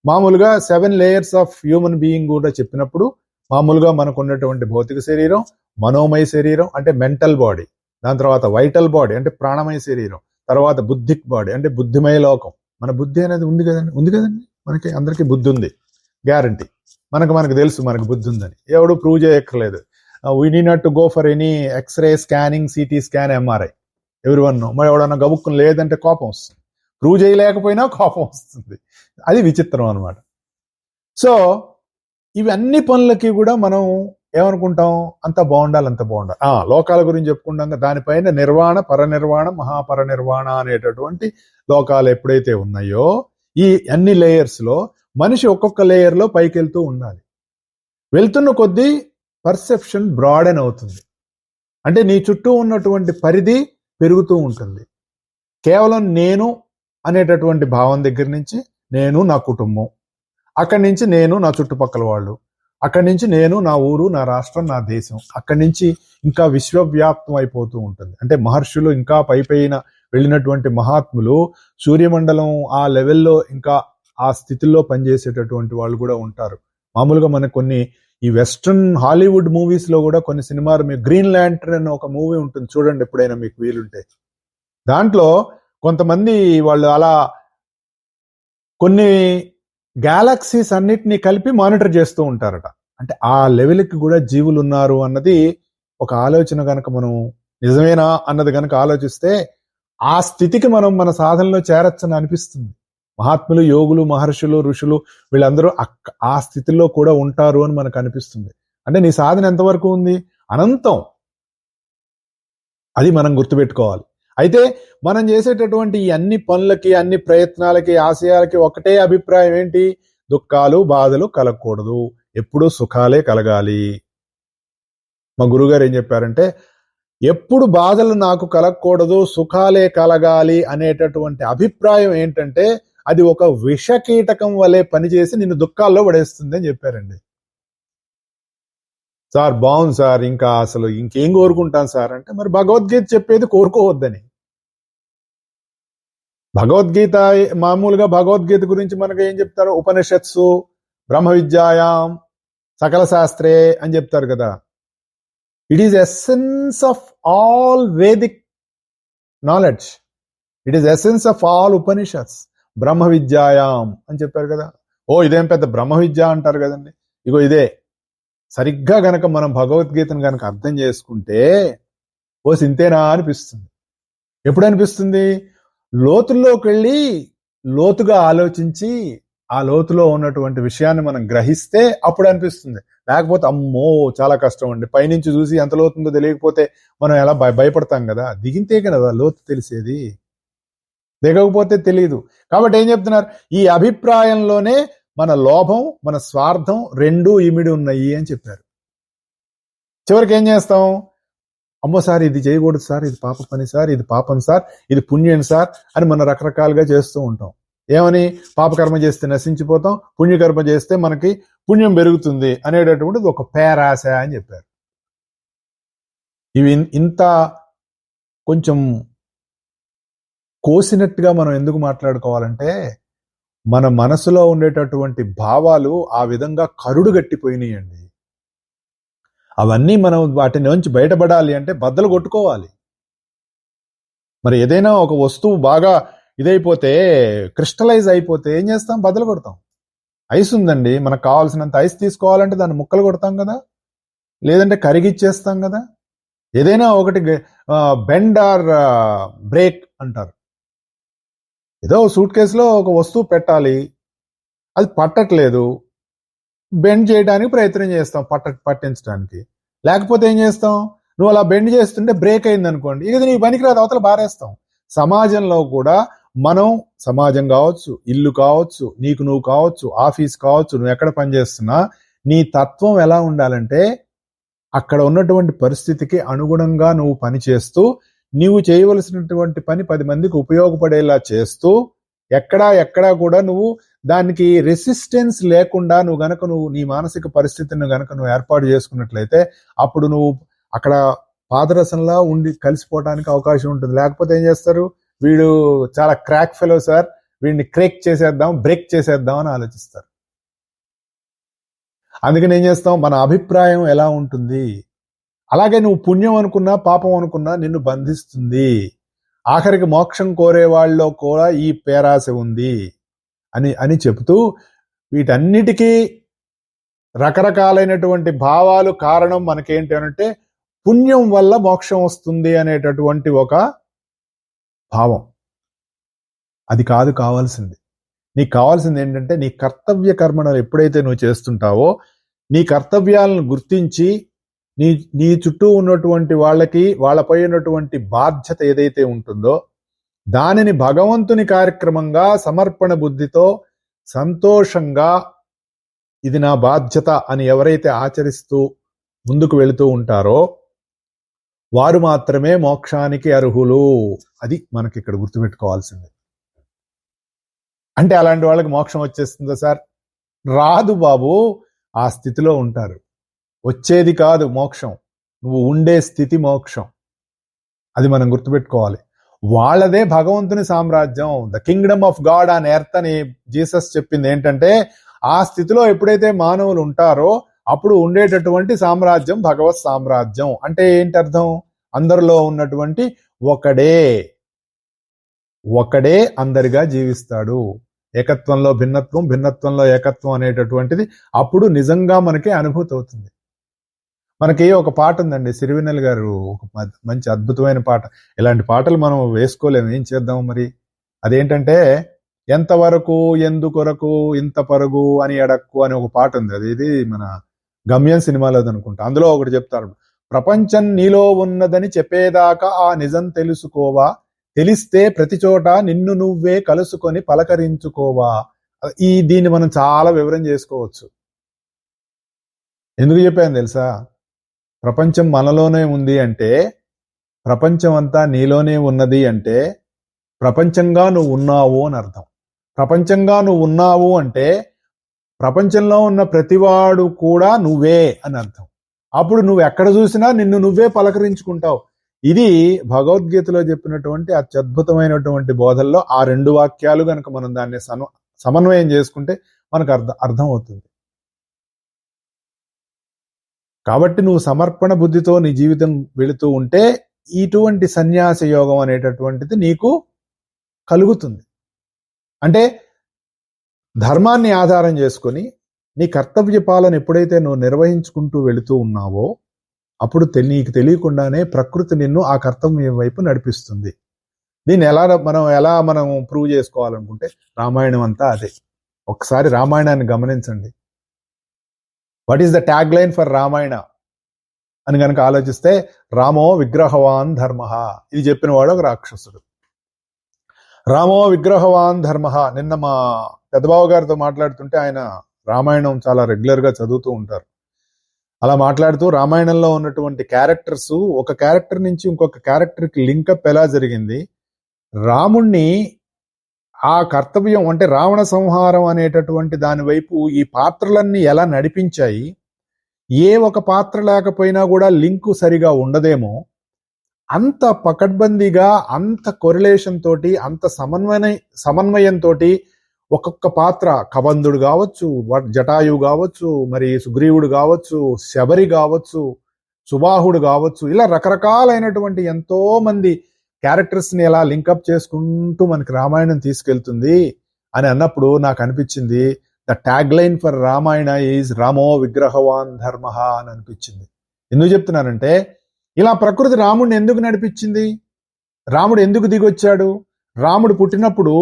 Speaker 1: మామూలుగా 7 layers ఆఫ్ హ్యూమన్ బీయింగ్ కూడా చెప్పినప్పుడు, మామూలుగా మనకు ఉన్నటువంటి భౌతిక శరీరం, మనోమయ శరీరం అంటే మెంటల్ బాడీ, దాని తర్వాత వైటల్ బాడీ అంటే ప్రాణమయ శరీరం, తర్వాత బుద్ధిక్ బాడీ అంటే బుద్ధిమయ లోకం. మన బుద్ధి అనేది ఉంది కదండి మనకి అందరికీ బుద్ధి ఉంది, గ్యారంటీ. మనకు తెలుసు మనకు బుద్ధి ఉందని, ఎవడు ప్రూవ్ చేయక్కర్లేదు. We need not to go for any X-ray scanning, CT scan, MRI. ఎవరివన్ మరి ఎవడన్నా గబుక్కుని లేదంటే కోపం వస్తుంది, ప్రూవ్ చేయలేకపోయినా కోపం వస్తుంది. అది విచిత్రం అనమాట. సో ఇవన్నీ పనులకి కూడా మనం ఏమనుకుంటాం, అంత బాగుండాలి. లోకాల గురించి చెప్పుకుంటాం, దానిపైన నిర్వాణ, పరనిర్వాణం, మహాపరనిర్వాణ అనేటటువంటి లోకాలు ఎప్పుడైతే ఉన్నాయో, ఈ అన్ని లేయర్స్ లో మనిషి ఒక్కొక్క లేయర్ లో పైకి వెళ్తూ ఉండాలి. వెళ్తున్న కొద్దీ పర్సెప్షన్ బ్రాడెన్ అవుతుంది, అంటే నీ చుట్టూ ఉన్నటువంటి పరిధి పెరుగుతూ ఉంటుంది. కేవలం నేను అనేటటువంటి భావం దగ్గర నుంచి నేను నా కుటుంబం, అక్కడి నుంచి నేను నా చుట్టుపక్కల వాళ్ళు, అక్కడి నుంచి నేను నా ఊరు, నా రాష్ట్రం, నా దేశం, అక్కడి నుంచి ఇంకా విశ్వవ్యాప్తం అయిపోతూ ఉంటుంది. అంటే మహర్షులు, ఇంకా పైపైన వెళ్ళినటువంటి మహాత్ములు సూర్యమండలం ఆ లెవెల్లో ఇంకా ఆ స్థితిలో పనిచేసేటటువంటి వాళ్ళు కూడా ఉంటారు. మామూలుగా మనకు కొన్ని ఈ వెస్ట్రన్ హాలీవుడ్ మూవీస్ లో కూడా కొన్ని సినిమాలు, మీకు గ్రీన్ ల్యాంటర్న్ అనే ఒక మూవీ ఉంటుంది, చూడండి ఎప్పుడైనా మీకు వీలుంటే. దాంట్లో కొంతమంది వాళ్ళు అలా కొన్ని గ్యాలక్సీస్ అన్నిటినీ కలిపి మానిటర్ చేస్తూ ఉంటారట. అంటే ఆ లెవెల్కి కూడా జీవులు ఉన్నారు అన్నది ఒక ఆలోచన కనుక మనం నిజమేనా అన్నది కనుక ఆలోచిస్తే, ఆ స్థితికి మనం మన సాధనలో చేరొచ్చని అనిపిస్తుంది. మహాత్ములు, యోగులు, మహర్షులు, ఋషులు వీళ్ళందరూ ఆ స్థితిలో కూడా ఉంటారు అని మనకు అనిపిస్తుంది. అంటే నీ సాధన ఎంతవరకు ఉంది? అనంతం. అది మనం గుర్తుపెట్టుకోవాలి. అయితే మనం చేసేటటువంటి ఈ అన్ని పనులకి, అన్ని ప్రయత్నాలకి, ఆశయాలకి ఒకటే అభిప్రాయం ఏంటి? దుఃఖాలు, బాధలు కలగకూడదు, ఎప్పుడూ సుఖాలే కలగాలి. మా గురుగారు ఏం చెప్పారంటే, ఎప్పుడు బాధలు నాకు కలగకూడదు, సుఖాలే కలగాలి అనేటటువంటి అభిప్రాయం ఏంటంటే అది ఒక విషకీటకం వలె పనిచేసి నిన్ను దుఃఖాల్లో పడేస్తుంది అని చెప్పారండి. సార్ బాగుంది సార్, ఇంకా అసలు ఇంకేం కోరుకుంటాను సార్ అంటే, మరి భగవద్గీత చెప్పేది కోరుకోవద్దని. భగవద్గీత మామూలుగా భగవద్గీత గురించి మనకు ఏం చెప్తారు? ఉపనిషత్సు, బ్రహ్మ విద్యాయాం, సకల శాస్త్రే అని చెప్తారు కదా. It is essence of all Vedic knowledge. It is essence of all Upanishads. బ్రహ్మ విద్యాయాం అని చెప్పారు కదా. ఓ ఇదేం పెద్ద బ్రహ్మ విద్య అంటారు కదండి. ఇగో ఇదే. సరిగ్గా గనక మనం భగవద్గీతను గనక అర్థం చేసుకుంటే ఓ సింతేనా అనిపిస్తుంది. ఎప్పుడు అనిపిస్తుంది? లోతుల్లోకి వెళ్ళి లోతుగా ఆలోచించి ఆ లోతులో ఉన్నటువంటి విషయాన్ని మనం గ్రహిస్తే అప్పుడు అనిపిస్తుంది. లేకపోతే అమ్మో చాలా కష్టం అండి, పైనుంచి చూసి ఎంత లోతుందో తెలియకపోతే మనం ఎలా భయపడతాం కదా. దిగింతే కదా లోతు తెలిసేది, దిగకపోతే తెలియదు. కాబట్టి ఏం చెప్తున్నారు? ఈ అభిప్రాయంలోనే మన లోభం, మన స్వార్థం రెండూ ఇమిడి ఉన్నాయి అని చెప్పారు. చివరికి ఏం చేస్తాం? అమ్మో సార్ ఇది చేయకూడదు సార్, ఇది పాప పని సార్, ఇది పాపం సార్, ఇది పుణ్యం సార్ అని మనం రకరకాలుగా చేస్తూ ఉంటాం. ఏమని? పాపకర్మ చేస్తే నశించిపోతాం, పుణ్యకర్మ చేస్తే మనకి పుణ్యం పెరుగుతుంది అనేటటువంటిది ఒక పేరాశ అని చెప్పారు. ఇవి ఇంత కొంచెం కోసినట్టుగా మనం ఎందుకు మాట్లాడుకోవాలంటే, మన మనసులో ఉండేటటువంటి భావాలు ఆ విధంగా కరుడు గట్టిపోయినాయండి. అవన్నీ మనం వాటి నుంచి బయటపడాలి అంటే బద్దలు కొట్టుకోవాలి. మరి ఏదైనా ఒక వస్తువు బాగా ఇదైపోతే, క్రిస్టలైజ్ అయిపోతే ఏం చేస్తాం? బద్దలు కొడతాం. ఐస్ ఉందండి, మనకు కావాల్సినంత ఐస్ తీసుకోవాలంటే దాన్ని ముక్కలు కొడతాం కదా, లేదంటే కరిగిచ్చేస్తాం కదా. ఏదైనా ఒకటి బెండ్ ఆర్ బ్రేక్ అంటారు. ఏదో సూట్ కేసులో ఒక వస్తువు పెట్టాలి, అది పట్టట్లేదు, బెండ్ చేయడానికి ప్రయత్నం చేస్తాం పట్టించడానికి. లేకపోతే ఏం చేస్తాం? నువ్వు అలా బెండ్ చేస్తుంటే బ్రేక్ అయింది అనుకోండి, ఇక నీకు పనికిరాదు, అవతల బారేస్తాం. సమాజంలో కూడా మనం, సమాజం కావచ్చు, ఇల్లు కావచ్చు, నీకు నువ్వు కావచ్చు, ఆఫీస్ కావచ్చు, నువ్వు ఎక్కడ పనిచేస్తున్నా నీ తత్వం ఎలా ఉండాలంటే అక్కడ ఉన్నటువంటి పరిస్థితికి అనుగుణంగా నువ్వు పని చేస్తూ, నీవు చేయవలసినటువంటి పని 10 మందికి ఉపయోగపడేలా చేస్తూ, ఎక్కడా కూడా నువ్వు దానికి రెసిస్టెన్స్ లేకుండా నువ్వు నీ మానసిక పరిస్థితిని గనక నువ్వు ఏర్పాటు చేసుకున్నట్లయితే అప్పుడు నువ్వు అక్కడ పాదరసంలా ఉండి కలిసిపోవడానికి అవకాశం ఉంటుంది. లేకపోతే ఏం చేస్తారు? వీడు చాలా క్రాక్ ఫెలో సార్, వీడిని క్రేక్ చేసేద్దాం, బ్రేక్ చేసేద్దాం అని ఆలోచిస్తారు. అందుకని ఏం చేస్తాం? మన అభిప్రాయం ఎలా ఉంటుంది? అలాగే నువ్వు పుణ్యం అనుకున్నా పాపం అనుకున్నా నిన్ను బంధిస్తుంది. ఆఖరికి మోక్షం కోరే వాళ్ళలో కూడా ఈ పేరాశ ఉంది అని చెబుతూ, వీటన్నిటికీ రకరకాలైనటువంటి భావాలు కారణం మనకేంటి అనంటే, పుణ్యం వల్ల మోక్షం వస్తుంది అనేటటువంటి ఒక భావం. అది కాదు కావాల్సింది. నీకు కావాల్సింది ఏంటంటే, నీ కర్తవ్య కర్మణలు ఎప్పుడైతే నువ్వు చేస్తుంటావో, నీ కర్తవ్యాలను గుర్తించి నీ చుట్టూ ఉన్నటువంటి వాళ్ళకి, వాళ్ళపై ఉన్నటువంటి బాధ్యత ఏదైతే ఉంటుందో దానిని భగవంతుని కార్యక్రమంగా సమర్పణ బుద్ధితో సంతోషంగా ఇది నా బాధ్యత అని ఎవరైతే ఆచరిస్తూ ముందుకు వెళుతూ ఉంటారో వారు మాత్రమే మోక్షానికి అర్హులు. అది మనకి ఇక్కడ గుర్తుపెట్టుకోవాల్సింది. అంటే అలాంటి వాళ్ళకి మోక్షం వచ్చేస్తుందా సార్? రాదు బాబు. ఆ స్థితిలో ఉంటారు. వచ్చేది కాదు మోక్షం, నువ్వు ఉండే స్థితి మోక్షం. అది మనం గుర్తుపెట్టుకోవాలి. వాళ్ళదే భగవంతుని సామ్రాజ్యం, the Kingdom of God on earth అని జీసస్ చెప్పింది ఏంటంటే, ఆ స్థితిలో ఎప్పుడైతే మానవులు ఉంటారో అప్పుడు ఉండేటటువంటి సామ్రాజ్యం భగవత్ సామ్రాజ్యం. అంటే ఏంటి అర్థం? అందరిలో ఉన్నటువంటి ఒకడే అందరిగా జీవిస్తాడు. ఏకత్వంలో భిన్నత్వం, భిన్నత్వంలో ఏకత్వం అనేటటువంటిది అప్పుడు నిజంగా మనకి అనుభూతి అవుతుంది. మనకి ఒక పాట ఉందండి, సిరివెన్నెల గారు ఒక మంచి అద్భుతమైన పాట. ఇలాంటి పాటలు మనం వేసుకోలేము, ఏం చేద్దాం మరి. అదేంటంటే, ఎంతవరకు ఎందుకొరకు ఇంత పరుగు అని ఎడక్కు అని ఒక పాట ఉంది. అది ఇది మన గమ్యం సినిమాలో అనుకుంటా. అందులో ఒకటి చెప్తారు, ప్రపంచం నీలో ఉన్నదని చెప్పేదాకా ఆ నిజం తెలుసుకోవా, తెలిస్తే ప్రతి చోట నిన్ను నువ్వే కలుసుకొని పలకరించుకోవా. దీన్ని మనం చాలా వివరం చేసుకోవచ్చు. ఎందుకు చెప్పాను తెలుసా? ప్రపంచం మనలోనే ఉంది అంటే, ప్రపంచం అంతా నీలోనే ఉన్నది అంటే, ప్రపంచంగా నువ్వు ఉన్నావు అని అర్థం. ప్రపంచంగా నువ్వు ఉన్నావు అంటే ప్రపంచంలో ఉన్న ప్రతివాడు కూడా నువ్వే అని అర్థం. అప్పుడు నువ్వు ఎక్కడ చూసినా నిన్ను నువ్వే పలకరించుకుంటావు. ఇది భగవద్గీతలో చెప్పినటువంటి అత్యద్భుతమైనటువంటి బోధల్లో ఆ 2 వాక్యాలు గనక మనం దాన్ని సమన్వయం చేసుకుంటే మనకు అర్థం అవుతుంది. కాబట్టి నువ్వు సమర్పణ బుద్ధితో నీ జీవితం వెళుతూ ఉంటే ఇటువంటి సన్యాస యోగం అనేటటువంటిది నీకు కలుగుతుంది. అంటే ధర్మాన్ని ఆధారం చేసుకొని నీ కర్తవ్య పాలన ఎప్పుడైతే నువ్వు నిర్వహించుకుంటూ వెళుతూ ఉన్నావో అప్పుడు నీకు తెలియకుండానే ప్రకృతి నిన్ను ఆ కర్తవ్యం వైపు నడిపిస్తుంది. దీన్ని ఎలా మనం ప్రూవ్ చేసుకోవాలనుకుంటే రామాయణం అంతా అదే. ఒకసారి రామాయణాన్ని గమనించండి. What is the tag line for Ramayana అని కనుక ఆలోచిస్తే, రామో విగ్రహవాన్ ధర్మ. ఇది చెప్పిన వాడు ఒక రాక్షసుడు. రామో విగ్రహవాన్ ధర్మ. నిన్న మా పెద్దబావ గారితో మాట్లాడుతుంటే ఆయన రామాయణం చాలా రెగ్యులర్ గా చదువుతూ ఉంటారు. అలా మాట్లాడుతూ రామాయణంలో ఉన్నటువంటి క్యారెక్టర్స్ ఒక క్యారెక్టర్ నుంచి ఇంకొక క్యారెక్టర్ కి లింకప్ ఎలా జరిగింది, రాముణ్ణి ఆ కర్తవ్యం అంటే రావణ సంహారం అనేటటువంటి దాని వైపు ఈ పాత్రలన్నీ ఎలా నడిపించాయి, ఏ ఒక పాత్ర లేకపోయినా కూడా లింకు సరిగా ఉండదేమో, అంత పకడ్బందీగా అంత కొరిలేషన్ తోటి అంత సమన్వయంతో ఒక్కొక్క పాత్ర, కబంధుడు కావచ్చు, జటాయువు కావచ్చు, మరి సుగ్రీవుడు కావచ్చు, శబరి కావచ్చు, సుబాహుడు కావచ్చు, ఇలా రకరకాలైనటువంటి ఎంతో మంది క్యారెక్టర్స్ ని ఎలా లింకప్ చేసుకుంటూ మనకి రామాయణం తీసుకెళ్తుంది అని అన్నప్పుడు నాకు అనిపించింది, the tag line for Ramayana is రామో విగ్రహవాన్ ధర్మ అని అనిపించింది. ఎందుకు చెప్తున్నానంటే, ఇలా ప్రకృతి రాముడిని ఎందుకు నడిపించింది, రాముడు ఎందుకు దిగొచ్చాడు, రాముడు పుట్టినప్పుడు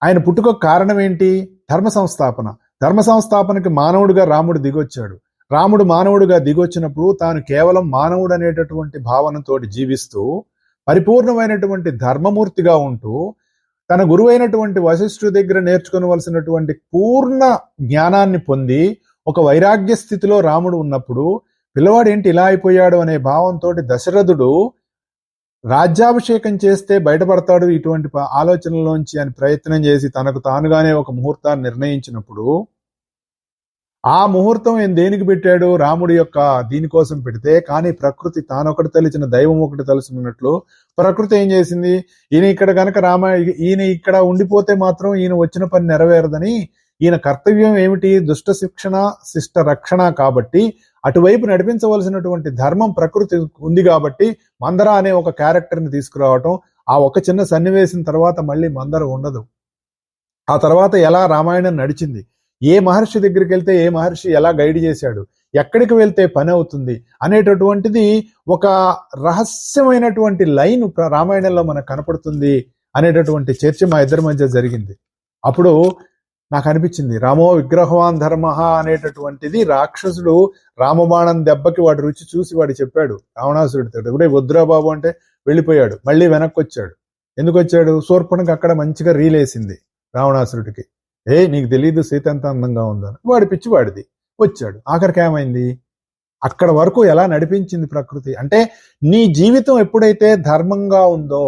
Speaker 1: ఆయన పుట్టుక కారణం ఏంటి, ధర్మ సంస్థాపన. ధర్మ సంస్థాపనకి మానవుడిగా రాముడు దిగొచ్చాడు. రాముడు మానవుడిగా దిగొచ్చినప్పుడు తాను కేవలం మానవుడు అనేటటువంటి భావనతోటి జీవిస్తూ పరిపూర్ణమైనటువంటి ధర్మమూర్తిగా ఉంటూ తన గురువైనటువంటి వశిష్ఠుడి దగ్గర నేర్చుకోవలసినటువంటి పూర్ణ జ్ఞానాన్ని పొంది ఒక వైరాగ్య స్థితిలో రాముడు ఉన్నప్పుడు పిల్లవాడు ఏంటి ఇలా అయిపోయాడు అనే భావంతో దశరథుడు రాజ్యాభిషేకం చేస్తే బయటపడతాడు ఇటువంటి ఆలోచనలోంచి అని ప్రయత్నం చేసి తనకు తానుగానే ఒక ముహూర్తాన్ని నిర్ణయించినప్పుడు, ఆ ముహూర్తం దేనికి పెట్టాడు, రాముడి యొక్క దీనికోసం పెడితే, కానీ ప్రకృతి తానొకటి తలిచిన దైవం ఒకటి తలుచుకున్నట్లు ప్రకృతి ఏం చేసింది, ఈయన ఇక్కడ కనుక ఈయన ఇక్కడ ఉండిపోతే మాత్రం ఈయన వచ్చిన పని నెరవేరదని, ఈయన కర్తవ్యం ఏమిటి, దుష్ట శిక్షణ శిష్ట రక్షణ కాబట్టి అటువైపు నడిపించవలసినటువంటి ధర్మం ప్రకృతి ఉంది కాబట్టి మందర అనే ఒక క్యారెక్టర్ని తీసుకురావటం, ఆ ఒక చిన్న సన్నివేశం తర్వాత మళ్ళీ మందర ఉండదు. ఆ తర్వాత ఎలా రామాయణం నడిచింది, ఏ మహర్షి దగ్గరికి వెళ్తే ఏ మహర్షి ఎలా గైడ్ చేశాడు, ఎక్కడికి వెళ్తే పని అవుతుంది అనేటటువంటిది ఒక రహస్యమైనటువంటి లైన్ రామాయణంలో మనకు కనపడుతుంది అనేటటువంటి చర్చ మా ఇద్దరి మధ్య జరిగింది. అప్పుడు నాకు అనిపించింది, రామో విగ్రహవాన్ ధర్మ అనేటటువంటిది రాక్షసుడు రామబాణం దెబ్బకి వాడి రుచి చూసి వాడు చెప్పాడు రావణాసురుడితో, ఒరే వద్దురా బాబు అంటే వెళ్ళిపోయాడు. మళ్ళీ వెనక్కి వచ్చాడు. ఎందుకు వచ్చాడు, శూర్పణఖ అక్కడ మంచిగా రీలేసింది రావణాసురుడికి, నీకు తెలియదు సీత ఎంత అందంగా ఉందని. వాడి పిచ్చి వాడిది, వచ్చాడు. ఆఖరికి ఏమైంది, అక్కడ వరకు ఎలా నడిపించింది ప్రకృతి అంటే, నీ జీవితం ఎప్పుడైతే ధర్మంగా ఉందో,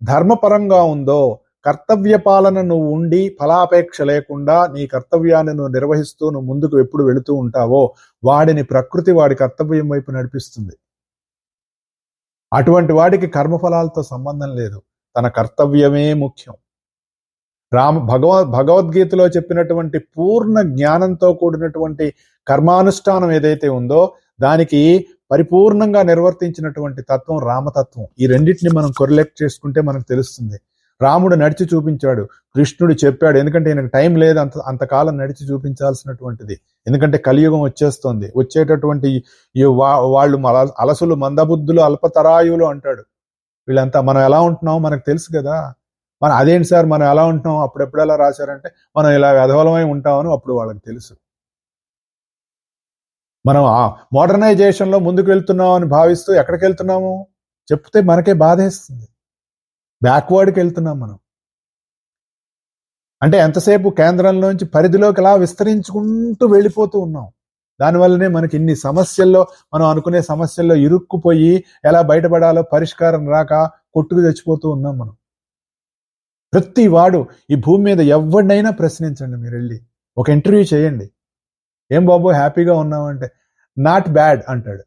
Speaker 1: ధర్మపరంగా ఉందో, కర్తవ్య పాలన నువ్వు ఉండి ఫలాపేక్ష లేకుండా నీ కర్తవ్యాన్ని నువ్వు నిర్వహిస్తూ నువ్వు ముందుకు ఎప్పుడు వెళుతూ ఉంటావో వాడిని ప్రకృతి వాడి కర్తవ్యం వైపు నడిపిస్తుంది. అటువంటి వాడికి కర్మఫలాలతో సంబంధం లేదు, తన కర్తవ్యమే ముఖ్యం. భగవద్గీతలో చెప్పినటువంటి పూర్ణ జ్ఞానంతో కూడినటువంటి కర్మానుష్ఠానం ఏదైతే ఉందో దానికి పరిపూర్ణంగా నిర్వర్తించినటువంటి తత్వం రామతత్వం. ఈ రెండింటిని మనం కొరిలేట్ చేసుకుంటే మనకు తెలుస్తుంది. రాముడు నడిచి చూపించాడు, కృష్ణుడు చెప్పాడు. ఎందుకంటే ఈయనకు టైం లేదు అంతకాలం నడిచి చూపించాల్సినటువంటిది. ఎందుకంటే కలియుగం వచ్చేస్తోంది. వచ్చేటటువంటి వాళ్ళు అలసులు, మందబుద్ధులు, అల్పతరాయులు అంటాడు. వీళ్ళంతా మనం ఎలా ఉంటున్నాం మనకు తెలుసు కదా. అదేంటి సార్ మనం ఎలా ఉంటున్నాం, అప్పుడెప్పుడు ఎలా రాశారంటే మనం ఇలా వెధవలమై ఉంటామని అప్పుడు వాళ్ళకి తెలుసు. మనం మోడర్నైజేషన్లో ముందుకు వెళ్తున్నాం అని భావిస్తూ ఎక్కడికి వెళ్తున్నాము చెప్తే మనకే బాధేస్తుంది. బ్యాక్వర్డ్కి వెళ్తున్నాం మనం. అంటే ఎంతసేపు కేంద్రంలోంచి పరిధిలోకి ఎలా విస్తరించుకుంటూ వెళ్ళిపోతూ ఉన్నాం. దానివల్లనే మనకి ఇన్ని సమస్యల్లో, మనం అనుకునే సమస్యల్లో ఇరుక్కుపోయి ఎలా బయటపడాలో పరిష్కారం రాక కొట్టుకు చచ్చిపోతూ ఉన్నాం మనం. ప్రతి వాడు ఈ భూమి మీద ఎవరినైనా ప్రశ్నించండి, మీరు వెళ్ళి ఒక ఇంటర్వ్యూ చేయండి. ఏం బాబు హ్యాపీగా ఉన్నామంటే నాట్ బ్యాడ్ అంటాడు.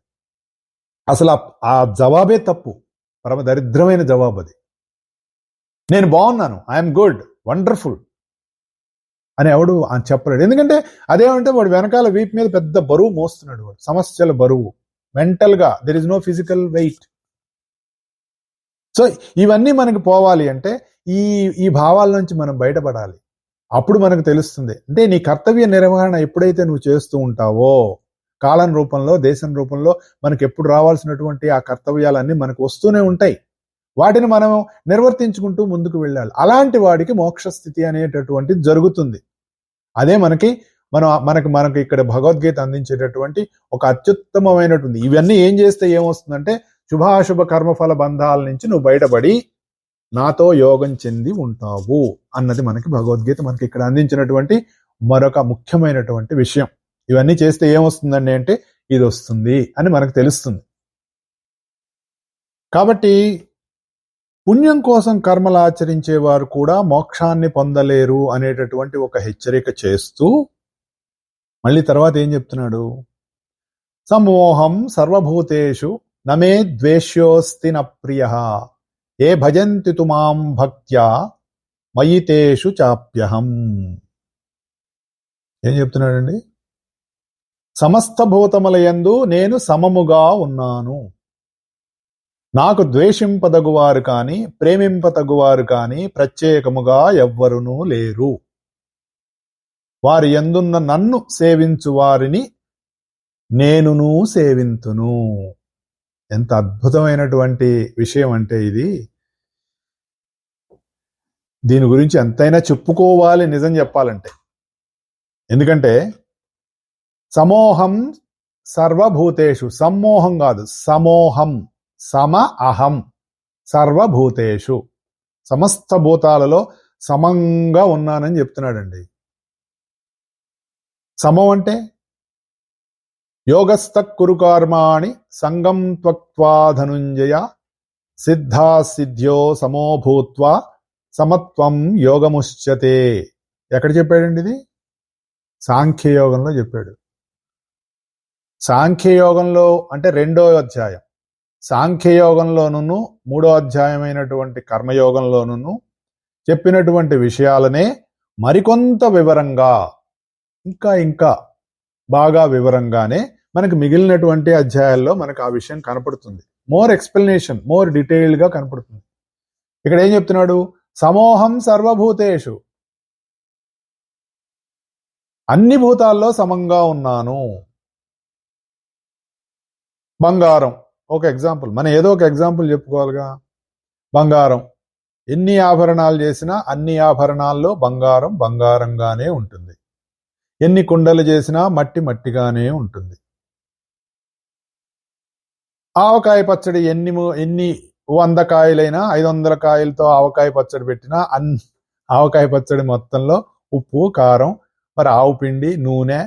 Speaker 1: అసలు ఆ జవాబే తప్పు, పరమ దరిద్రమైన జవాబు అది. నేను బాగున్నాను, ఐఎమ్ గుడ్, వండర్ఫుల్ అని ఎవడు చెప్పలేడు. ఎందుకంటే అదేమంటే వాడు వెనకాల వీపు మీద పెద్ద బరువు మోస్తున్నాడు, వాడు సమస్యల బరువు. మెంటల్గా there is no physical weight. So ఇవన్నీ మనకి పోవాలి అంటే ఈ భావాల నుంచి మనం బయటపడాలి. అప్పుడు మనకు తెలుస్తుంది. అంటే నీ కర్తవ్య నిర్వహణ ఎప్పుడైతే నువ్వు చేస్తూ ఉంటావో, కాలం రూపంలో, దేశం రూపంలో మనకు ఎప్పుడు రావాల్సినటువంటి ఆ కర్తవ్యాలన్నీ మనకు వస్తూనే ఉంటాయి. వాటిని మనం నిర్వర్తించుకుంటూ ముందుకు వెళ్ళాలి. అలాంటి వాడికి మోక్షస్థితి అనేటటువంటిది జరుగుతుంది. అదే మనకి ఇక్కడ భగవద్గీత అందించేటటువంటి ఒక అత్యుత్తమమైనటువంటి. ఇవన్నీ ఏం చేస్తే ఏమొస్తుందంటే శుభాశుభ కర్మఫల బంధాల నుంచి నువ్వు బయటపడి నాతో యోగం చెంది ఉంటావు అన్నది మనకి భగవద్గీత మనకి ఇక్కడ అందించినటువంటి మరొక ముఖ్యమైనటువంటి విషయం. ఇవన్నీ చేస్తే ఏమొస్తుందండి అంటే ఇది వస్తుంది అని మనకు తెలుస్తుంది. కాబట్టి పుణ్యం కోసం కర్మలు ఆచరించేవారు కూడా మోక్షాన్ని పొందలేరు అనేటటువంటి ఒక హెచ్చరిక చేస్తూ మళ్ళీ తర్వాత ఏం చెప్తున్నాడు? సమోహం సర్వభూతేషు నమే ద్వేష్యోస్తి న ప్రియః ఏ భజంతి తు మాం భక్త్యా మయితేషు చాప్యహం. ఏం చెప్తున్నాడండి? సమస్త భూతములయందు నేను సమముగా ఉన్నాను. నాకు ద్వేషింపదగువారు కానీ ప్రేమింపతగువారు కానీ ప్రత్యేకముగా ఎవ్వరునూ లేరు. వారి యందున్న నన్ను సేవించు వారిని నేనును సేవింతును. ఎంత అద్భుతమైనటువంటి విషయం అంటే ఇది. దీని గురించి ఎంతైనా చెప్పుకోవాలి నిజం చెప్పాలంటే. ఎందుకంటే సమోహం సర్వభూతేషు, సమ్మోహం కాదు, సమోహం, సమ అహం సర్వభూతేషు, సమస్త భూతాలలో సమంగా ఉన్నానని చెప్తున్నాడండి. సమం అంటే యోగస్థ కురు కర్మాణి సంగం త్వక్త్వా ధనుంజయ సిద్ధా సిద్ధ్యో సమోభూత్వా సమత్వం యోగముచ్యతే. ఎక్కడ చెప్పాడండి ఇది? సాంఖ్యయోగంలో చెప్పాడు. సాంఖ్యయోగంలో అంటే 2వ అధ్యాయం, సాంఖ్యయోగంలోనూ 3వ అధ్యాయమైనటువంటి కర్మయోగంలోనూ చెప్పినటువంటి విషయాలనే మరికొంత వివరంగా ఇంకా బాగా వివరంగానే మనకు మిగిలినటువంటి అధ్యాయాల్లో మనకు ఆ విషయం కనపడుతుంది. మోర్ ఎక్స్ప్లెనేషన్, మోర్ డీటెయిల్డ్గా కనపడుతుంది. ఇక్కడ ఏం చెప్తున్నాడు? సమోహం సర్వభూతేషు, అన్ని భూతాల్లో సమంగా ఉన్నాను. బంగారం ఒక ఎగ్జాంపుల్, మనం ఏదో ఒక ఎగ్జాంపుల్ చెప్పుకోవాలిగా. బంగారం, ఎన్ని ఆభరణాలు చేసినా అన్ని ఆభరణాల్లో బంగారం బంగారంగానే ఉంటుంది. ఎన్ని కుండలు చేసినా మట్టి మట్టిగానే ఉంటుంది. ఆవకాయ పచ్చడి ఎన్ని 100 కాయలైనా 500 కాయలతో ఆవకాయ పచ్చడి పెట్టినా ఆవకాయ పచ్చడి మొత్తంలో ఉప్పు, కారం, మరి ఆవు పిండి, నూనె,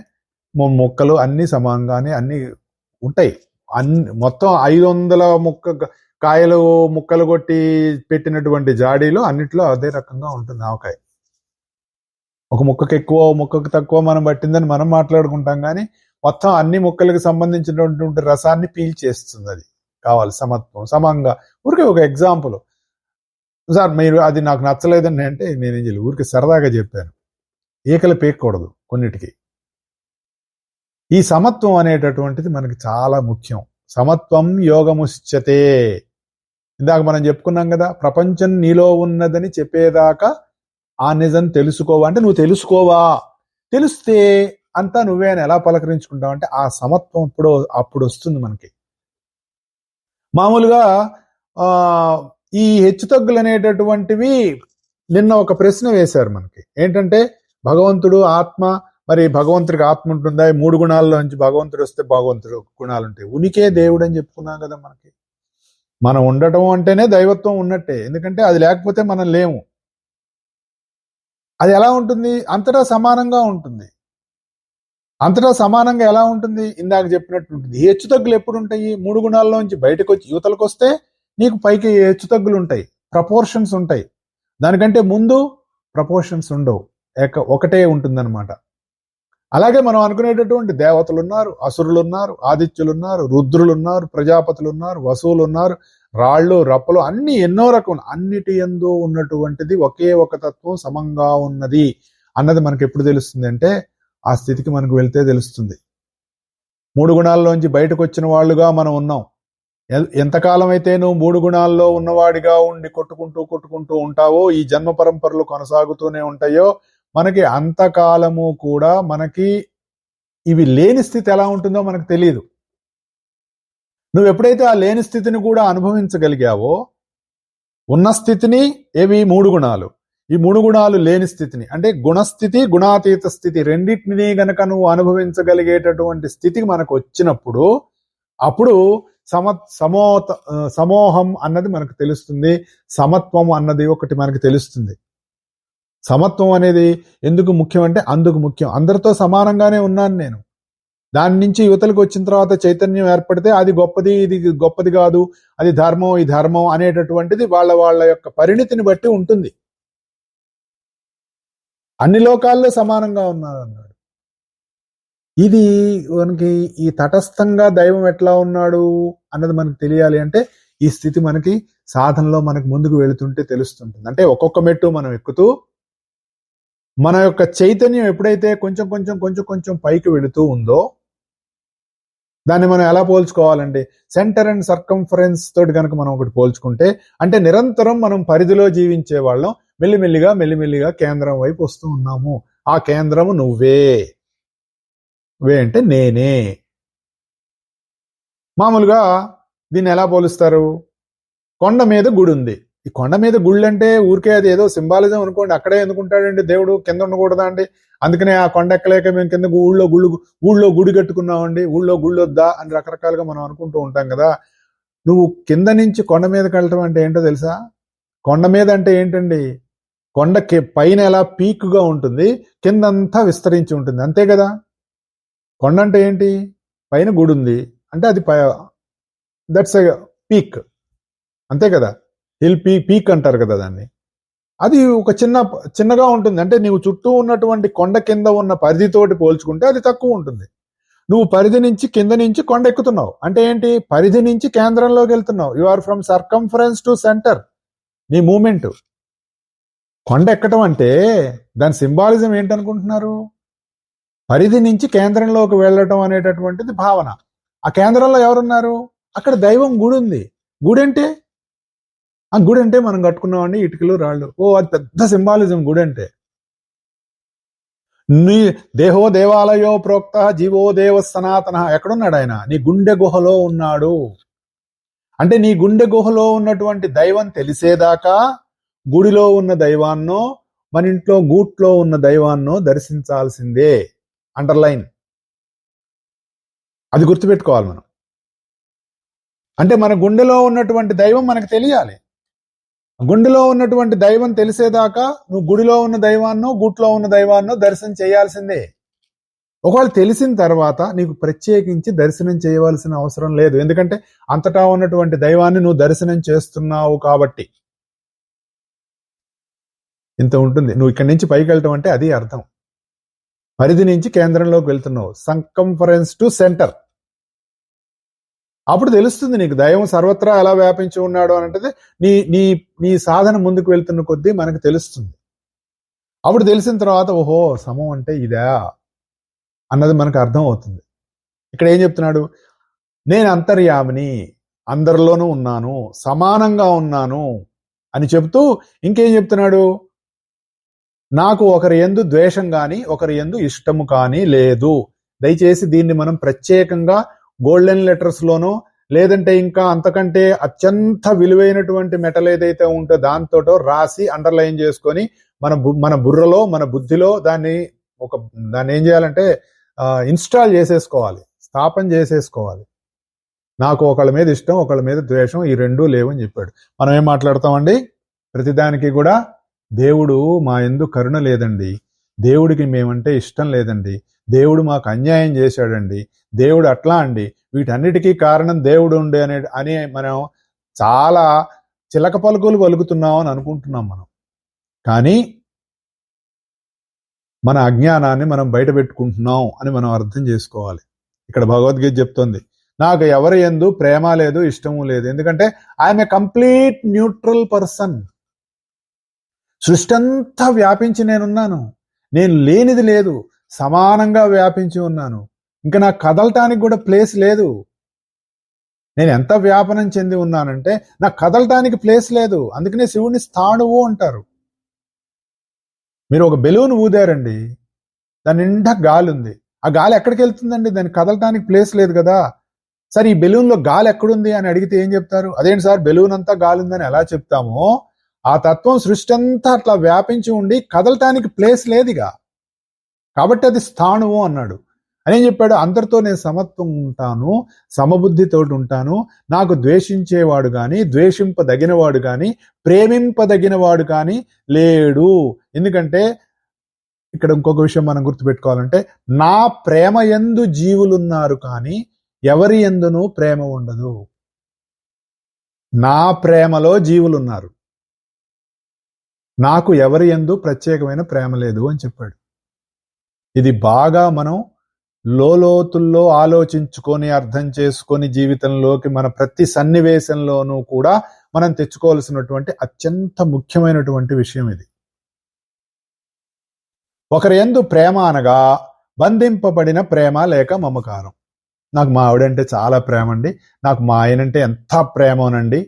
Speaker 1: ముక్కలు అన్ని సమానంగానే అన్ని ఉంటాయి. మొత్తం 500 కాయలు ముక్కలు కొట్టి పెట్టినటువంటి జాడీలో అన్నిట్లో అదే రకంగా ఉంటుంది ఆవకాయ. ఒక ముక్కకు ఎక్కువ, ముక్కకు తక్కువ మనం పట్టిందని మనం మాట్లాడుకుంటాం, కానీ మొత్తం అన్ని ముక్కలకు సంబంధించినటువంటి రసాన్ని పీల్చేస్తుంది. అది కావాలి సమత్వం, సమంగా. ఊరికే ఒక ఎగ్జాంపుల్ సార్, మీరు అది నాకు నచ్చలేదని అంటే నేనేం చేయలేదు, ఊరికి సరదాగా చెప్పాను. ఈకలు పీకకూడదు కొన్నిటికి. ఈ సమత్వం అనేటటువంటిది మనకి చాలా ముఖ్యం. సమత్వం యోగముచ్యతే. ఇందాక మనం చెప్పుకున్నాం కదా, ప్రపంచం నీలో ఉన్నదని చెప్పేదాకా ఆ నిజం తెలుసుకోవా అంటే నువ్వు తెలుసుకోవా, తెలిస్తే అంతా నువ్వే అని ఎలా పలకరించుకుంటావు అంటే ఆ సమత్వం అప్పుడు వస్తుంది మనకి. మామూలుగా ఈ హెచ్చుతగ్గులు అనేటటువంటివి నిన్న ఒక ప్రశ్న వేశారు మనకి, ఏంటంటే భగవంతుడు ఆత్మ, మరి భగవంతుడికి ఆత్మ ఉంటుందా, 3 గుణాల్లోంచి భగవంతుడు వస్తే భగవంతుడు గుణాలు ఉంటాయి, ఉనికే దేవుడు అని చెప్పుకున్నాం కదా. మనకి మనం ఉండటం అంటేనే దైవత్వం ఉన్నట్టే, ఎందుకంటే అది లేకపోతే మనం లేము. అది ఎలా ఉంటుంది? అంతటా సమానంగా ఉంటుంది. అంతటా సమానంగా ఎలా ఉంటుంది? ఇందాక చెప్పినట్టు ఉంటుంది. హెచ్చుతగ్గులు ఎప్పుడు ఉంటాయి? 3 గుణాల్లోంచి బయటకు వచ్చి యువతలకు వస్తే నీకు పైకి హెచ్చుతగ్గులు ఉంటాయి, ప్రపోర్షన్స్ ఉంటాయి. దానికంటే ముందు ప్రపోర్షన్స్ ఉండవు, ఒకటే ఉంటుందన్నమాట. అలాగే మనం అనుకునేటటువంటి దేవతలు ఉన్నారు, అసురులు ఉన్నారు, ఆదిత్యులు ఉన్నారు, రుద్రులు ఉన్నారు, ప్రజాపతులు ఉన్నారు, వసువులు ఉన్నారు, రాళ్ళు రప్పలు అన్ని ఎన్నో రకం, అన్నిటి యందు ఉన్నటువంటిది ఒకే ఒక తత్వం సమంగా ఉన్నది అన్నది మనకి ఎప్పుడు తెలుస్తుంది అంటే ఆ స్థితికి మనకు వెళ్తే తెలుస్తుంది. 3 గుణాల్లోంచి బయటకు వచ్చిన వాళ్ళుగా మనం ఉన్నాం. ఎంతకాలం అయితే నువ్వు 3 గుణాల్లో ఉన్నవాడిగా ఉండి కొట్టుకుంటూ ఉంటావో, ఈ జన్మ పరంపరలు కొనసాగుతూనే ఉంటాయో, మనకి అంతకాలము కూడా మనకి ఇవి లేని స్థితి ఎలా ఉంటుందో మనకు తెలియదు. నువ్వు ఎప్పుడైతే ఆ లేని స్థితిని కూడా అనుభవించగలిగావో, ఉన్న స్థితిని ఏవి 3 గుణాలు, ఈ 3 గుణాలు లేని స్థితిని అంటే గుణస్థితి గుణాతీత స్థితి రెండింటినీ గనక నువ్వు అనుభవించగలిగేటటువంటి స్థితికి మనకు వచ్చినప్పుడు అప్పుడు సమోహం అన్నది మనకు తెలుస్తుంది, సమత్వం అన్నది ఒకటి మనకు తెలుస్తుంది. సమత్వం అనేది ఎందుకు ముఖ్యం అంటే అందుకు ముఖ్యం. అందరితో సమానంగానే ఉన్నాను నేను, దాని నుంచి యువతలకు వచ్చిన తర్వాత చైతన్యం ఏర్పడితే అది గొప్పది, ఇది గొప్పది కాదు, అది ధర్మం, ఈ ధర్మం అనేటటువంటిది వాళ్ళ యొక్క పరిణితిని బట్టి ఉంటుంది. అన్ని లోకాల్లో సమానంగా ఉన్నారు అన్నాడు. ఇది మనకి ఈ తటస్థంగా దైవం ఎట్లా ఉన్నాడు అన్నది మనకు తెలియాలి అంటే ఈ స్థితి మనకి సాధనలో మనకు ముందుకు వెళుతుంటే తెలుస్తుంటుంది. అంటే ఒక్కొక్క మెట్టు మనం ఎక్కుతూ మన యొక్క చైతన్యం ఎప్పుడైతే కొంచెం కొంచెం కొంచెం కొంచెం పైకి వెళుతూ ఉందో దాన్ని మనం ఎలా పోల్చుకోవాలండి? సెంటర్ అండ్ సర్కంఫరెన్స్ తోటి కనుక మనం ఒకటి పోల్చుకుంటే, అంటే నిరంతరం మనం పరిధిలో జీవించే వాళ్ళం మెల్లిమెల్లిగా కేంద్రం వైపు వస్తూ ఉన్నాము. ఆ కేంద్రము నువ్వే. వే అంటే నేనే. మామూలుగా దీన్ని ఎలా పోలుస్తారు? కొండ మీద గుడి ఉంది. ఈ కొండ మీద గుళ్ళు అంటే ఊరికే అది ఏదో సింబాలిజం అనుకోండి, అక్కడే ఎందుకుంటాడండి దేవుడు, కింద ఉండకూడదా అండి? అందుకనే ఆ కొండ ఎక్కలేక మేము కింద ఊళ్ళో గుడి కట్టుకున్నామండి, ఊళ్ళో గుళ్ళు వద్దా అని రకరకాలుగా మనం అనుకుంటూ ఉంటాం కదా. నువ్వు కింద నుంచి కొండ మీదకి వెళ్ళటం అంటే ఏంటో తెలుసా? కొండ మీద అంటే ఏంటండి? కొండ పైన ఎలా పీక్గా ఉంటుంది, కిందంతా విస్తరించి ఉంటుంది, అంతే కదా. కొండ అంటే ఏంటి? పైన గుడి ఉంది అంటే అది దట్స్ ఎ పీక్, అంతే కదా. హిల్ పీక్ అంటారు కదా దాన్ని. అది ఒక చిన్నగా ఉంటుంది, అంటే నీవు చుట్టూ ఉన్నటువంటి కొండ కింద ఉన్న పరిధితోటి పోల్చుకుంటే అది తక్కువ ఉంటుంది. నువ్వు పరిధి నుంచి కింద నుంచి కొండ ఎక్కుతున్నావు అంటే ఏంటి? పరిధి నుంచి కేంద్రంలోకి వెళ్తున్నావు. You are from circumference to centre. నీ మూమెంట్. కొండ ఎక్కటం అంటే దాని సింబాలిజం ఏంటనుకుంటున్నారు? పరిధి నుంచి కేంద్రంలోకి వెళ్ళటం అనేటటువంటిది భావన. ఆ కేంద్రంలో ఎవరున్నారు? అక్కడ దైవం గుడి ఉంది. గుడి అంటే ఆ గుడి అంటే మనం కట్టుకున్నామండి ఇటుకలు రాళ్ళు. అది పెద్ద సింబాలిజం గుడి అంటే. నీ దేహో దేవాలయో ప్రోక్త జీవో దేవ సనాతన. ఎక్కడున్నాడు ఆయన? నీ గుండె గుహలో ఉన్నాడు. అంటే నీ గుండె గుహలో ఉన్నటువంటి దైవం తెలిసేదాకా గుడిలో ఉన్న దైవాన్నో మన ఇంట్లో గూట్లో ఉన్న దైవాన్నో దర్శించాల్సిందే. అండర్లైన్. అది గుర్తుపెట్టుకోవాలి మనం. అంటే మన గుండెలో ఉన్నటువంటి దైవం మనకు తెలియాలి. గుండెలో ఉన్నటువంటి దైవం తెలిసేదాకా నువ్వు గుడిలో ఉన్న దైవాన్నో గూట్లో ఉన్న దైవాన్నో దర్శనం చేయాల్సిందే. ఒకవేళ తెలిసిన తర్వాత నీకు ప్రత్యేకించి దర్శనం చేయవలసిన అవసరం లేదు, ఎందుకంటే అంతటా ఉన్నటువంటి దైవాన్ని నువ్వు దర్శనం చేస్తున్నావు కాబట్టి. ఇంత ఉంటుంది. నువ్వు ఇక్కడి నుంచి పైకి వెళ్ళటం అంటే అది అర్థం. పరిధి నుంచి కేంద్రంలోకి వెళ్తున్నావు, సర్కంఫరెన్స్ టు సెంటర్. అప్పుడు తెలుస్తుంది నీకు దైవం సర్వత్రా ఎలా వ్యాపించి ఉన్నాడు అనంటే నీ నీ నీ సాధన ముందుకు వెళ్తున్న కొద్దీ మనకు తెలుస్తుంది. అప్పుడు తెలిసిన తర్వాత ఓహో సమం అంటే ఇదా అన్నది మనకు అర్థం అవుతుంది. ఇక్కడ ఏం చెప్తున్నాడు? నేను అంతర్యామిని. అందరిలోనూ ఉన్నాను, సమానంగా ఉన్నాను అని చెప్తూ ఇంకేం చెప్తున్నాడు? నాకు ఒకరి యందు ద్వేషం కానీ ఒకరి యందు ఇష్టము కానీ లేదు. దయచేసి దీన్ని మనం ప్రత్యేకంగా గోల్డెన్ లెటర్స్ లోనో లేదంటే ఇంకా అంతకంటే అత్యంత విలువైనటువంటి మెటల్ ఏదైతే ఉంటో దాంతో రాసి అండర్లైన్ చేసుకొని మన బుర్రలో మన బుద్ధిలో దాన్ని ఏం చేయాలంటే ఇన్స్టాల్ చేసేసుకోవాలి, స్థాపన చేసేసుకోవాలి. నాకు ఒకళ్ళ మీద ఇష్టం ఒకళ్ళ మీద ద్వేషం ఈ రెండూ లేవని చెప్పాడు. మనం ఏం మాట్లాడతామండి? ప్రతిదానికి కూడా దేవుడు మా యందు కరుణ లేదండి, దేవుడికి మేమంటే ఇష్టం లేదండి, దేవుడు మాకు అన్యాయం చేశాడండి, దేవుడు అట్లా అండి, వీటన్నిటికీ కారణం దేవుడు ఉండే అని మనం చాలా చిలక పలుకులు పలుకుతున్నాం అని అనుకుంటున్నాం మనం. కానీ మన అజ్ఞానాన్ని మనం బయట పెట్టుకుంటున్నాం అని మనం అర్థం చేసుకోవాలి. ఇక్కడ భగవద్గీత చెప్తోంది, నాకు ఎవరి యందు ప్రేమ లేదు ఇష్టము లేదు, ఎందుకంటే I'm a complete neutral person. సృష్టి అంతా వ్యాపించి నేనున్నాను, నేను లేనిది లేదు, సమానంగా వ్యాపించి ఉన్నాను. ఇంకా నాకు కదలటానికి కూడా ప్లేస్ లేదు. నేను ఎంత వ్యాపనం చెంది ఉన్నానంటే నాకు కదలటానికి ప్లేస్ లేదు. అందుకనే శివుడిని స్థాణువు అంటారు. మీరు ఒక బెలూన్ ఊదారండి, దాని నిండా గాలి ఉంది, ఆ గాలి ఎక్కడికి వెళ్తుందండి? దానికి కదలటానికి ప్లేస్ లేదు కదా. సరే ఈ బెలూన్లో గాలి ఎక్కడుంది అని అడిగితే ఏం చెప్తారు? అదేంటి సార్ బెలూన్ అంతా గాలి ఉందని ఎలా చెప్తామో ఆ తత్వం సృష్టి అంతా అట్లా వ్యాపించి ఉండి కదలటానికి ప్లేస్ లేదుగా, కాబట్టి అది స్థాణువు అన్నాడు. అని చెప్పాడు, అందరితో నేను సమత్వం ఉంటాను, సమబుద్ధితో ఉంటాను, నాకు ద్వేషించేవాడు కానీ ద్వేషింపదగినవాడు కానీ ప్రేమింపదగినవాడు కానీ లేడు. ఎందుకంటే ఇక్కడ ఇంకొక విషయం మనం గుర్తుపెట్టుకోవాలంటే, నా ప్రేమ యందు జీవులున్నారు కానీ ఎవరి యందునూ ప్రేమ ఉండదు. నా ప్రేమలో జీవులున్నారు, నాకు ఎవరి యందు ప్రత్యేకమైన ప్రేమ లేదు అని చెప్పాడు. ఇది బాగా మనం లోతుల్లో ఆలోచించుకొని అర్థం చేసుకొని జీవితంలోకి మన ప్రతి సన్నివేశంలోనూ కూడా మనం తెచ్చుకోవాల్సినటువంటి అత్యంత ముఖ్యమైనటువంటి విషయం ఇది. ఒకరి యందు ప్రేమ అనగా బంధింపబడిన ప్రేమ లేక మమకారం. నాకు మా ఆవిడంటే చాలా ప్రేమ అండి, నాకు మా ఆయనంటే ఎంత ప్రేమోనండి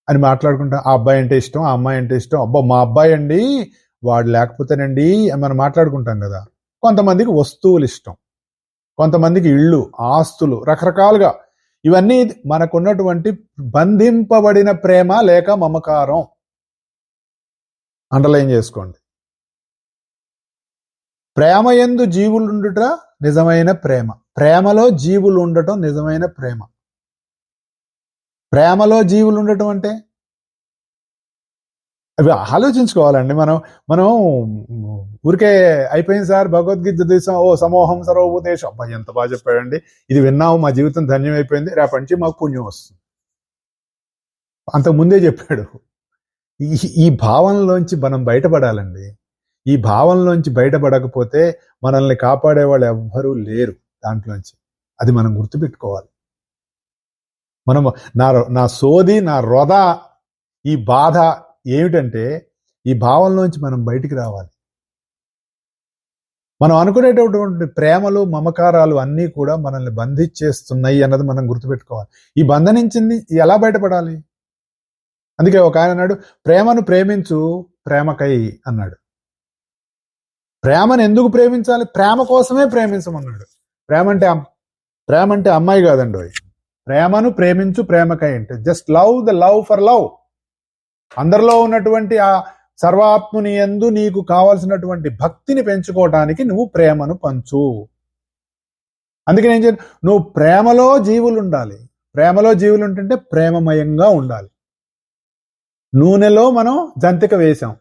Speaker 1: అని మాట్లాడుకుంటాం. ఆ అబ్బాయి అంటే ఇష్టం, ఆ అమ్మాయి అంటే ఇష్టం, అబ్బా మా అబ్బాయి అండి వాడు లేకపోతేనండి అని మనం మాట్లాడుకుంటాం కదా. కొంతమందికి వస్తువులు ఇష్టం, కొంతమందికి ఇళ్ళు ఆస్తులు, రకరకాలుగా. ఇవన్నీ మనకున్నటువంటి బంధింపబడిన ప్రేమ లేక మమకారం. అండర్లైన్ చేసుకోండి. ప్రేమ యందు జీవులుండుట నిజమైన ప్రేమ, ప్రేమలో జీవులు ఉండటం నిజమైన ప్రేమ. ప్రేమలో జీవులు ఉండటం అంటే అవి ఆలోచించుకోవాలండి. మనం ఊరికే అయిపోయింది సార్ భగవద్గీత దేశం ఓ సమూహం సర్వభూతేషు, అబ్బాయి ఎంత బాగా చెప్పాడండి, ఇది విన్నాము మా జీవితం ధన్యమైపోయింది, రేపటి నుంచి మాకు పుణ్యం వస్తుంది. అంతకుముందే చెప్పాడు. ఈ భావనలోంచి మనం బయటపడాలండి. ఈ భావనలోంచి బయటపడకపోతే మనల్ని కాపాడే వాళ్ళు ఎవ్వరూ లేరు దాంట్లోంచి. అది మనం గుర్తుపెట్టుకోవాలి. మనం నా సోది నా రొద ఈ బాధ ఏమిటంటే ఈ భావంలోంచి మనం బయటికి రావాలి. మనం అనుకునేటటువంటి ప్రేమలు మమకారాలు అన్నీ కూడా మనల్ని బంధించేస్తున్నాయి అన్నది మనం గుర్తుపెట్టుకోవాలి. ఈ బంధనించింది ఎలా బయటపడాలి? అందుకే ఒక ఆయన అన్నాడు, ప్రేమను ప్రేమించు ప్రేమకై అన్నాడు. ప్రేమను ఎందుకు ప్రేమించాలి? ప్రేమ కోసమే ప్రేమించమన్నాడు. ప్రేమ అంటే అమ్మాయి కాదండి. ప్రేమను ప్రేమించు ప్రేమకై అంటే జస్ట్ లవ్ ఫర్ లవ్. అందరిలో ఉన్నటువంటి ఆ సర్వాత్ముని యందు నీకు కావాల్సినటువంటి భక్తిని పెంచుకోవటానికి నువ్వు ప్రేమను పంచు. అందుకని ఏం చేయాలి? నువ్వు ప్రేమలో జీవులు ఉండాలి. ప్రేమలో జీవులు ఉంటుంటే ప్రేమమయంగా ఉండాలి. నూనెలో మనం జంతిక వేసాం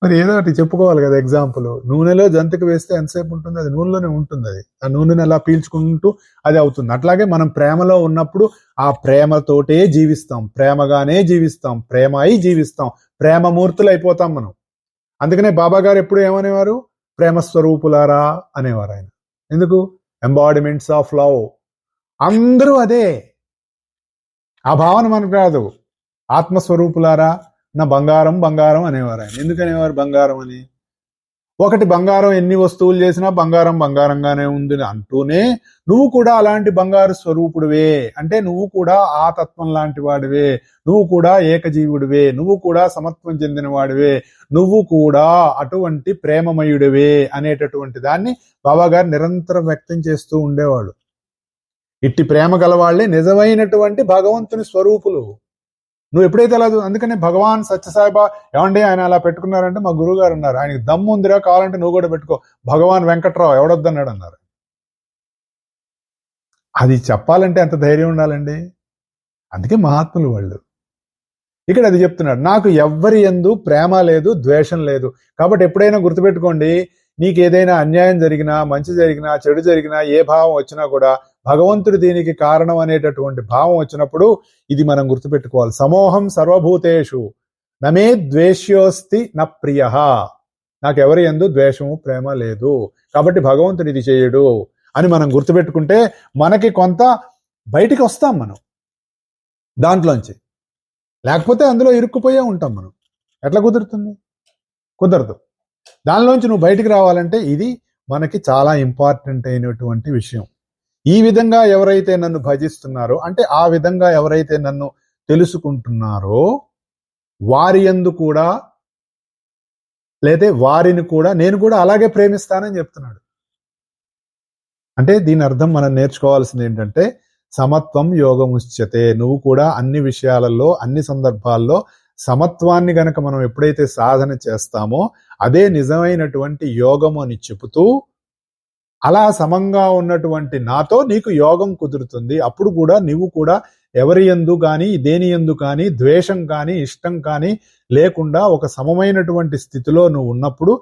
Speaker 1: మరి ఏదో ఒకటి చెప్పుకోవాలి కదా ఎగ్జాంపుల్. నూనెలో జంతిక వేస్తే ఎంతసేపు ఉంటుంది? అది నూనెలోనే ఉంటుంది. అది ఆ నూనెని అలా పీల్చుకుంటూ అది అవుతుంది. అట్లాగే మనం ప్రేమలో ఉన్నప్పుడు ఆ ప్రేమతోటే జీవిస్తాం, ప్రేమగానే జీవిస్తాం, ప్రేమ అయి జీవిస్తాం, ప్రేమమూర్తులు అయిపోతాం మనం. అందుకనే బాబా గారు ఎప్పుడు ఏమనేవారు? ప్రేమస్వరూపులారా అనేవారు ఆయన. ఎందుకు? Embodiments of love. అందరూ అదే. ఆ భావన మనకు రాదు. ఆత్మస్వరూపులారా నా బంగారం అనేవారు ఆయన. ఎందుకు అనేవారు బంగారం అని? ఒకటి బంగారం ఎన్ని వస్తువులు చేసినా బంగారం బంగారంగానే ఉంది అంటూనే నువ్వు కూడా అలాంటి బంగారు స్వరూపుడివే, అంటే నువ్వు కూడా ఆ తత్వం లాంటి వాడివే, నువ్వు కూడా ఏకజీవుడివే, నువ్వు కూడా సమత్వం చెందిన వాడివే, నువ్వు కూడా అటువంటి ప్రేమమయుడివే అనేటటువంటి దాన్ని బాబాగారు నిరంతరం వ్యక్తం చేస్తూ ఉండేవాడు. ఇట్టి ప్రేమ గలవాళ్లే నిజమైనటువంటి భగవంతుని స్వరూపులు. నువ్వు ఎప్పుడైతే అలా, అందుకనే భగవాన్ సత్యసాయిబా ఏమండి ఆయన అలా పెట్టుకున్నారంటే మా గురువు గారు అన్నారు, ఆయనకి దమ్ము ఉందిరా, కావాలంటే నువ్వు కూడా పెట్టుకో, భగవాన్ వెంకట్రావు ఎవడొద్దన్నాడు అన్నారు. అది చెప్పాలంటే ఎంత ధైర్యం ఉండాలండి. అందుకే మహాత్ములు వాళ్ళు. ఇక్కడ అది చెప్తున్నాడు, నాకు ఎవ్వరి యందు ప్రేమ లేదు, ద్వేషం లేదు. కాబట్టి ఎప్పుడైనా గుర్తుపెట్టుకోండి, నీకు ఏదైనా అన్యాయం జరిగినా, మంచి జరిగినా, చెడు జరిగినా, ఏ భావం వచ్చినా కూడా భగవంతుడు దీనికి కారణం అనేటటువంటి భావం వచ్చినప్పుడు ఇది మనం గుర్తుపెట్టుకోవాలి. సమోహం సర్వభూతేషు నమే ద్వేష్యోస్తి న ప్రియ. నాకు ఎవరి యందు ద్వేషము ప్రేమ లేదు, కాబట్టి భగవంతుడు ఇది చేయడు అని మనం గుర్తుపెట్టుకుంటే మనకి కొంత బయటికి వస్తాం మనం దాంట్లోంచి. లేకపోతే అందులో ఇరుక్కుపోయే ఉంటాం మనం. ఎట్లా కుదురుతుంది? కుదరదు. దానిలోంచి నువ్వు బయటికి రావాలంటే ఇది మనకి చాలా ఇంపార్టెంట్ అయినటువంటి విషయం. ఈ విధంగా ఎవరైతే నన్ను భజిస్తున్నారో, అంటే ఆ విధంగా ఎవరైతే నన్ను తెలుసుకుంటున్నారో వారి యందు కూడా, లేదా వారిని కూడా నేను కూడా అలాగే ప్రేమిస్తానని చెప్తున్నాడు. అంటే దీని అర్థం మనం నేర్చుకోవాల్సింది ఏంటంటే సమత్వం యోగముచ్యతే. నువ్వు కూడా అన్ని విషయాలలో, అన్ని సందర్భాల్లో సమత్వాన్ని గనక మనం ఎప్పుడైతే సాధన చేస్తామో అదే నిజమైనటువంటి యోగము అని చెబుతూ, అలా సమంగా ఉన్నటువంటి నాతో నీకు యోగం కుదురుతుంది. అప్పుడు కూడా నువ్వు కూడా ఎవరి యందు కానీ, దేని యందు కానీ ద్వేషం కానీ, ఇష్టం కానీ లేకుండా ఒక సమమైనటువంటి స్థితిలో నువ్వు ఉన్నప్పుడు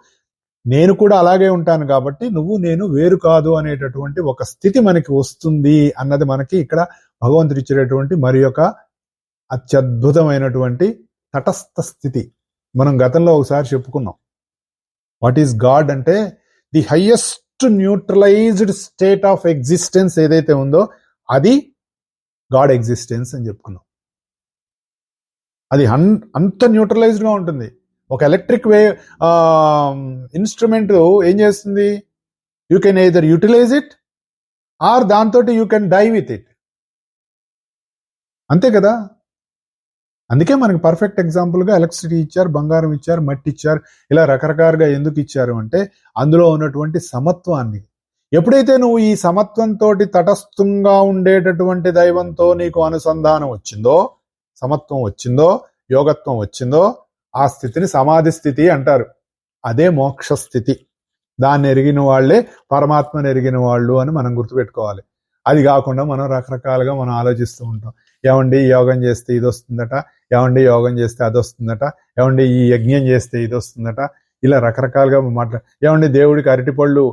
Speaker 1: నేను కూడా అలాగే ఉంటాను, కాబట్టి నువ్వు నేను వేరు కాదు అనేటటువంటి ఒక స్థితి మనకి వస్తుంది అన్నది మనకి ఇక్కడ భగవంతుడు ఇచ్చేటటువంటి మరి యొక్క అత్యద్భుతమైనటువంటి తటస్థ స్థితి. మనం గతంలో ఒకసారి చెప్పుకున్నాం, వాట్ ఈస్ గాడ్ అంటే the highest neutralised state of existence ఏదైతే ఉందో అది గాడ్ ఎగ్జిస్టెన్స్ అని చెప్పుకున్నాం. అది అంత న్యూట్రలైజ్డ్ గా ఉంటుంది. ఒక ఎలక్ట్రిక్ వేవ్ ఇన్స్ట్రుమెంట్ ఏం చేస్తుంది? You can either utilise it or దాంతో you can die with it. అంతే కదా. అందుకే మనకి పర్ఫెక్ట్ ఎగ్జాంపుల్గా ఎలక్ట్రిసిటీ ఇచ్చారు, బంగారం ఇచ్చారు, మట్టి ఇచ్చారు. ఇలా రకరకాలుగా ఎందుకు ఇచ్చారు అంటే అందులో ఉన్నటువంటి సమత్వాన్ని. ఎప్పుడైతే నువ్వు ఈ సమత్వంతో తటస్థంగా ఉండేటటువంటి దైవంతో నీకు అనుసంధానం వచ్చిందో, సమత్వం వచ్చిందో, యోగత్వం వచ్చిందో, ఆ స్థితిని సమాధి స్థితి అంటారు. అదే మోక్ష స్థితి. దాన్ని ఎరిగిన వాళ్లే పరమాత్మను ఎరిగిన వాళ్ళు అని మనం గుర్తుపెట్టుకోవాలి. అది కాకుండా మనం రకరకాలుగా మనం ఆలోచిస్తూ ఉంటాం. ఏమండి యోగం చేస్తే ఇది వస్తుందట, ఏమండి యోగం చేస్తే అది వస్తుందట, ఏమండి ఈ యజ్ఞం చేస్తే ఇది వస్తుందట, ఇలా రకరకాలుగా ఏమండి దేవుడికి అరటిపళ్ళు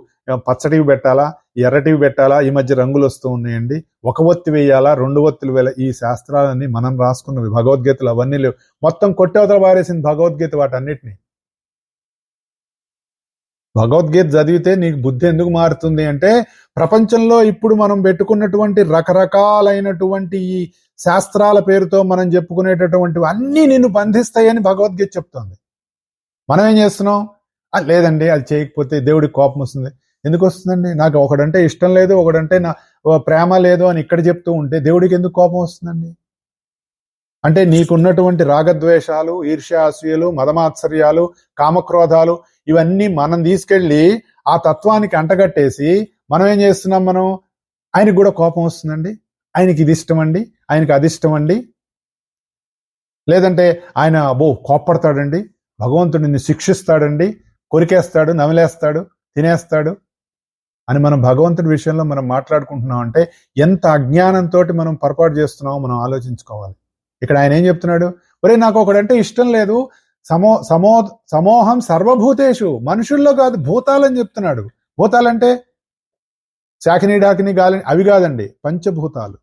Speaker 1: పచ్చటివి పెట్టాలా, ఎర్రటివి పెట్టాలా, ఈ మధ్య రంగులు వస్తూ ఉన్నాయండి, ఒక ఒత్తి వేయాలా, రెండు ఒత్తులు వేయాలా, ఈ శాస్త్రాలన్నీ మనం రాసుకున్నవి. భగవద్గీతలు అవన్నీ లేవు, మొత్తం కొట్టేవతల పారేసింది భగవద్గీత వాటన్నిటిని. భగవద్గీత చదివితే నీకు బుద్ధి ఎందుకు మారుతుంది అంటే ప్రపంచంలో ఇప్పుడు మనం పెట్టుకున్నటువంటి రకరకాలైనటువంటి ఈ శాస్త్రాల పేరుతో మనం చెప్పుకునేటటువంటివి అన్నీ నిన్ను బంధిస్తాయని భగవద్గీత చెప్తోంది. మనం ఏం చేస్తున్నాం? లేదండి అది చేయకపోతే దేవుడికి కోపం వస్తుంది. ఎందుకు వస్తుందండి? నాకు ఒకడంటే ఇష్టం లేదు, ఒకడంటే నా ప్రేమ లేదు అని ఇక్కడ చెప్తూ ఉంటే దేవుడికి ఎందుకు కోపం వస్తుందండి? అంటే నీకున్నటువంటి రాగద్వేషాలు, ఈర్ష్య అసూయలు, మదమాత్సర్యాలు, కామక్రోధాలు ఇవన్నీ మనం తీసుకెళ్లి ఆ తత్వానికి అంటగట్టేసి మనం ఏం చేస్తున్నాం? మనం ఆయనకు కూడా కోపం వస్తుందండి, ఆయనకి ఇది ఇష్టం అండి, ఆయనకి అది ఇష్టం అండి, లేదంటే ఆయన కోప్పడతాడండి, భగవంతుడు నిన్ను శిక్షిస్తాడండి, కొరికేస్తాడు, నమిలేస్తాడు, తినేస్తాడు అని మనం భగవంతుడి విషయంలో మనం మాట్లాడుకుంటున్నాం అంటే ఎంత అజ్ఞానంతో మనం పొరపాటు చేస్తున్నామో మనం ఆలోచించుకోవాలి. ఇక్కడ ఆయన ఏం చెప్తున్నాడు? ఒరే నాకు ఒకడంటే ఇష్టం లేదు, సమోహం సర్వభూతేషు, మనుషుల్లో కాదు భూతాలని చెప్తున్నాడు. భూతాలంటే శాకిని డాకిని గాలి అవి కాదండి, పంచభూతాలు.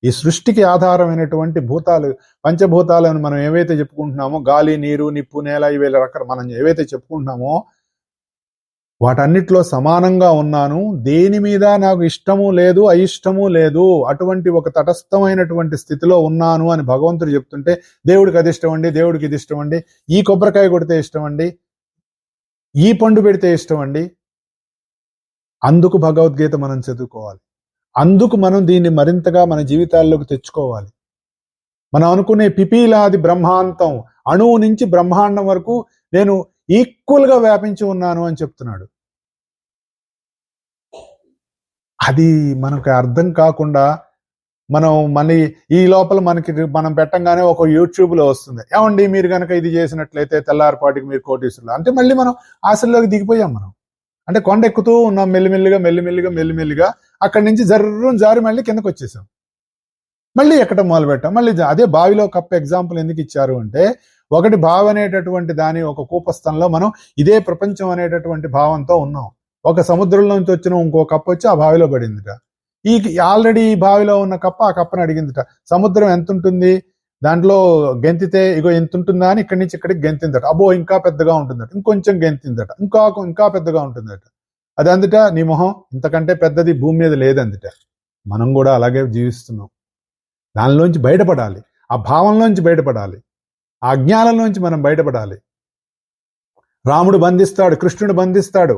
Speaker 1: ఈ సృష్టికి ఆధారమైనటువంటి భూతాలు, పంచభూతాలను మనం ఏవైతే చెప్పుకుంటున్నామో, గాలి, నీరు, నిప్పు, నేల, ఇవి మనం ఏవైతే చెప్పుకుంటున్నామో వాటన్నిటిలో సమానంగా ఉన్నాను. దేని మీద నాకు ఇష్టము లేదు, అయిష్టము లేదు, అటువంటి ఒక తటస్థమైనటువంటి స్థితిలో ఉన్నాను అని భగవంతుడు చెప్తుంటే దేవుడికి అది ఇష్టం అండి, దేవుడికి ఇది ఇష్టం అండి, ఈ కొబ్బరికాయ కొడితే ఇష్టం అండి, ఈ పండు పెడితే ఇష్టం అండి. అందుకు భగవద్గీత మనం చదువుకోవాలి. అందుకు మనం దీన్ని మరింతగా మన జీవితాల్లోకి తెచ్చుకోవాలి. మనం అనుకునే పిపీలాది బ్రహ్మాంతం, అణువు నుంచి బ్రహ్మాండం వరకు నేను ఈక్వల్ గా వ్యాపించి ఉన్నాను అని చెప్తున్నాడు. అది మనకు అర్థం కాకుండా మనం మళ్ళీ ఈ లోపల మనం పెట్టంగానే ఒక యూట్యూబ్ లో వస్తుంది, ఏమండి మీరు కనుక ఇది చేసినట్లయితే తెల్లారిపాటికి మీరు కోటీశ్వరులు అంటే, మళ్ళీ మనం ఆశల్లోకి దిగిపోయాం. మనం అంటే కొండ ఎక్కుతూ ఉన్నాం, మెల్లిమెల్లిగా అక్కడి నుంచి జారి మళ్ళీ కిందకు వచ్చేసాం. మళ్ళీ ఎక్కడం మొదలు పెట్టాం. మళ్ళీ అదే బావిలో కప్ప ఎగ్జాంపుల్ ఎందుకు ఇచ్చారు అంటే, ఒకటి బావి అనేటటువంటి దాని ఒక కూపస్థంలో మనం ఇదే ప్రపంచం అనేటటువంటి భావంతో ఉన్నాం. ఒక సముద్రంలోంచి వచ్చిన ఇంకో కప్ప వచ్చి ఆ బావిలో పడిందిట. ఆల్రెడీ ఈ బావిలో ఉన్న కప్ప ఆ కప్పని అడిగిందిట, సముద్రం ఎంత ఉంటుంది, దాంట్లో గెంతితే ఇగో ఎంత ఉంటుందా అని ఇక్కడి నుంచి ఇక్కడికి గెంతిందట. అబ్బో ఇంకా పెద్దగా ఉంటుందట. ఇంకొంచెం గెంతిందట, ఇంకా పెద్దగా ఉంటుందట. అది అందుట, నీ మొహం ఇంతకంటే పెద్దది భూమి మీద లేదందుట. మనం కూడా అలాగే జీవిస్తున్నాం. దానిలోంచి బయటపడాలి, ఆ భావంలోంచి బయటపడాలి, ఆ అజ్ఞానంలోంచి మనం బయటపడాలి. రాముడు బంధిస్తాడు, కృష్ణుడు బంధిస్తాడు,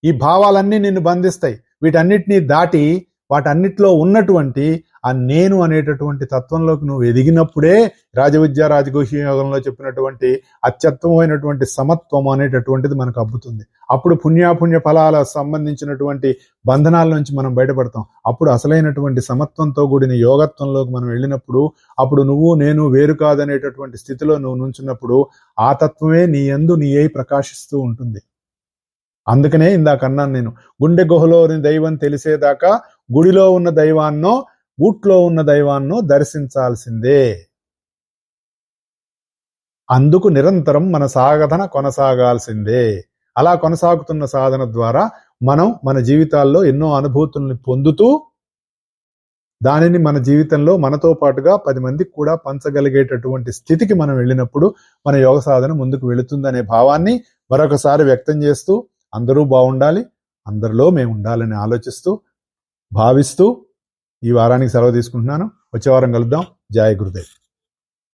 Speaker 1: ఈ భావాలన్నీ నిన్ను బంధిస్తాయి. వీటన్నిటినీ దాటి వాటన్నిటిలో ఉన్నటువంటి ఆ నేను అనేటటువంటి తత్వంలోకి నువ్వు ఎదిగినప్పుడే రాజవిద్య రాజకోశ యోగంలో చెప్పినటువంటి అత్యుత్తమైనటువంటి సమత్వం అనేటటువంటిది మనకు అబ్బుతుంది. అప్పుడు పుణ్యాపుణ్య ఫలాల సంబంధించినటువంటి బంధనాల నుంచి మనం బయటపడతాం. అప్పుడు అసలైనటువంటి సమత్వంతో కూడిన యోగత్వంలోకి మనం వెళ్ళినప్పుడు, అప్పుడు నువ్వు నేను వేరు కాదనేటటువంటి స్థితిలో నువ్వు నుంచున్నప్పుడు ఆ తత్వమే నీ యందు నీ అయి ప్రకాశిస్తూ ఉంటుంది. అందుకనే ఇందాకన్నాను నేను, గుండె గుహలోని దైవం తెలిసేదాకా గుడిలో ఉన్న దైవాన్నో గూట్లో ఉన్న దైవాన్నో దర్శించాల్సిందే. అందుకు నిరంతరం మన సాధన కొనసాగాల్సిందే. అలా కొనసాగుతున్న సాధన ద్వారా మనం మన జీవితాల్లో ఎన్నో అనుభూతుల్ని పొందుతూ దానిని మన జీవితంలో మనతో పాటుగా 10 మందికి కూడా పంచగలిగేటటువంటి స్థితికి మనం వెళ్ళినప్పుడు మన యోగ సాధన ముందుకు వెళుతుందనే భావాన్ని మరొకసారి వ్యక్తం చేస్తూ, అందరూ బాగుండాలి, అందరిలో మేము ఉండాలని ఆలోచిస్తూ భావిస్తూ ఈ వారానికి సెలవు తీసుకుంటున్నాను. వచ్చే వారం కలుద్దాం. జై గురుదేవ్.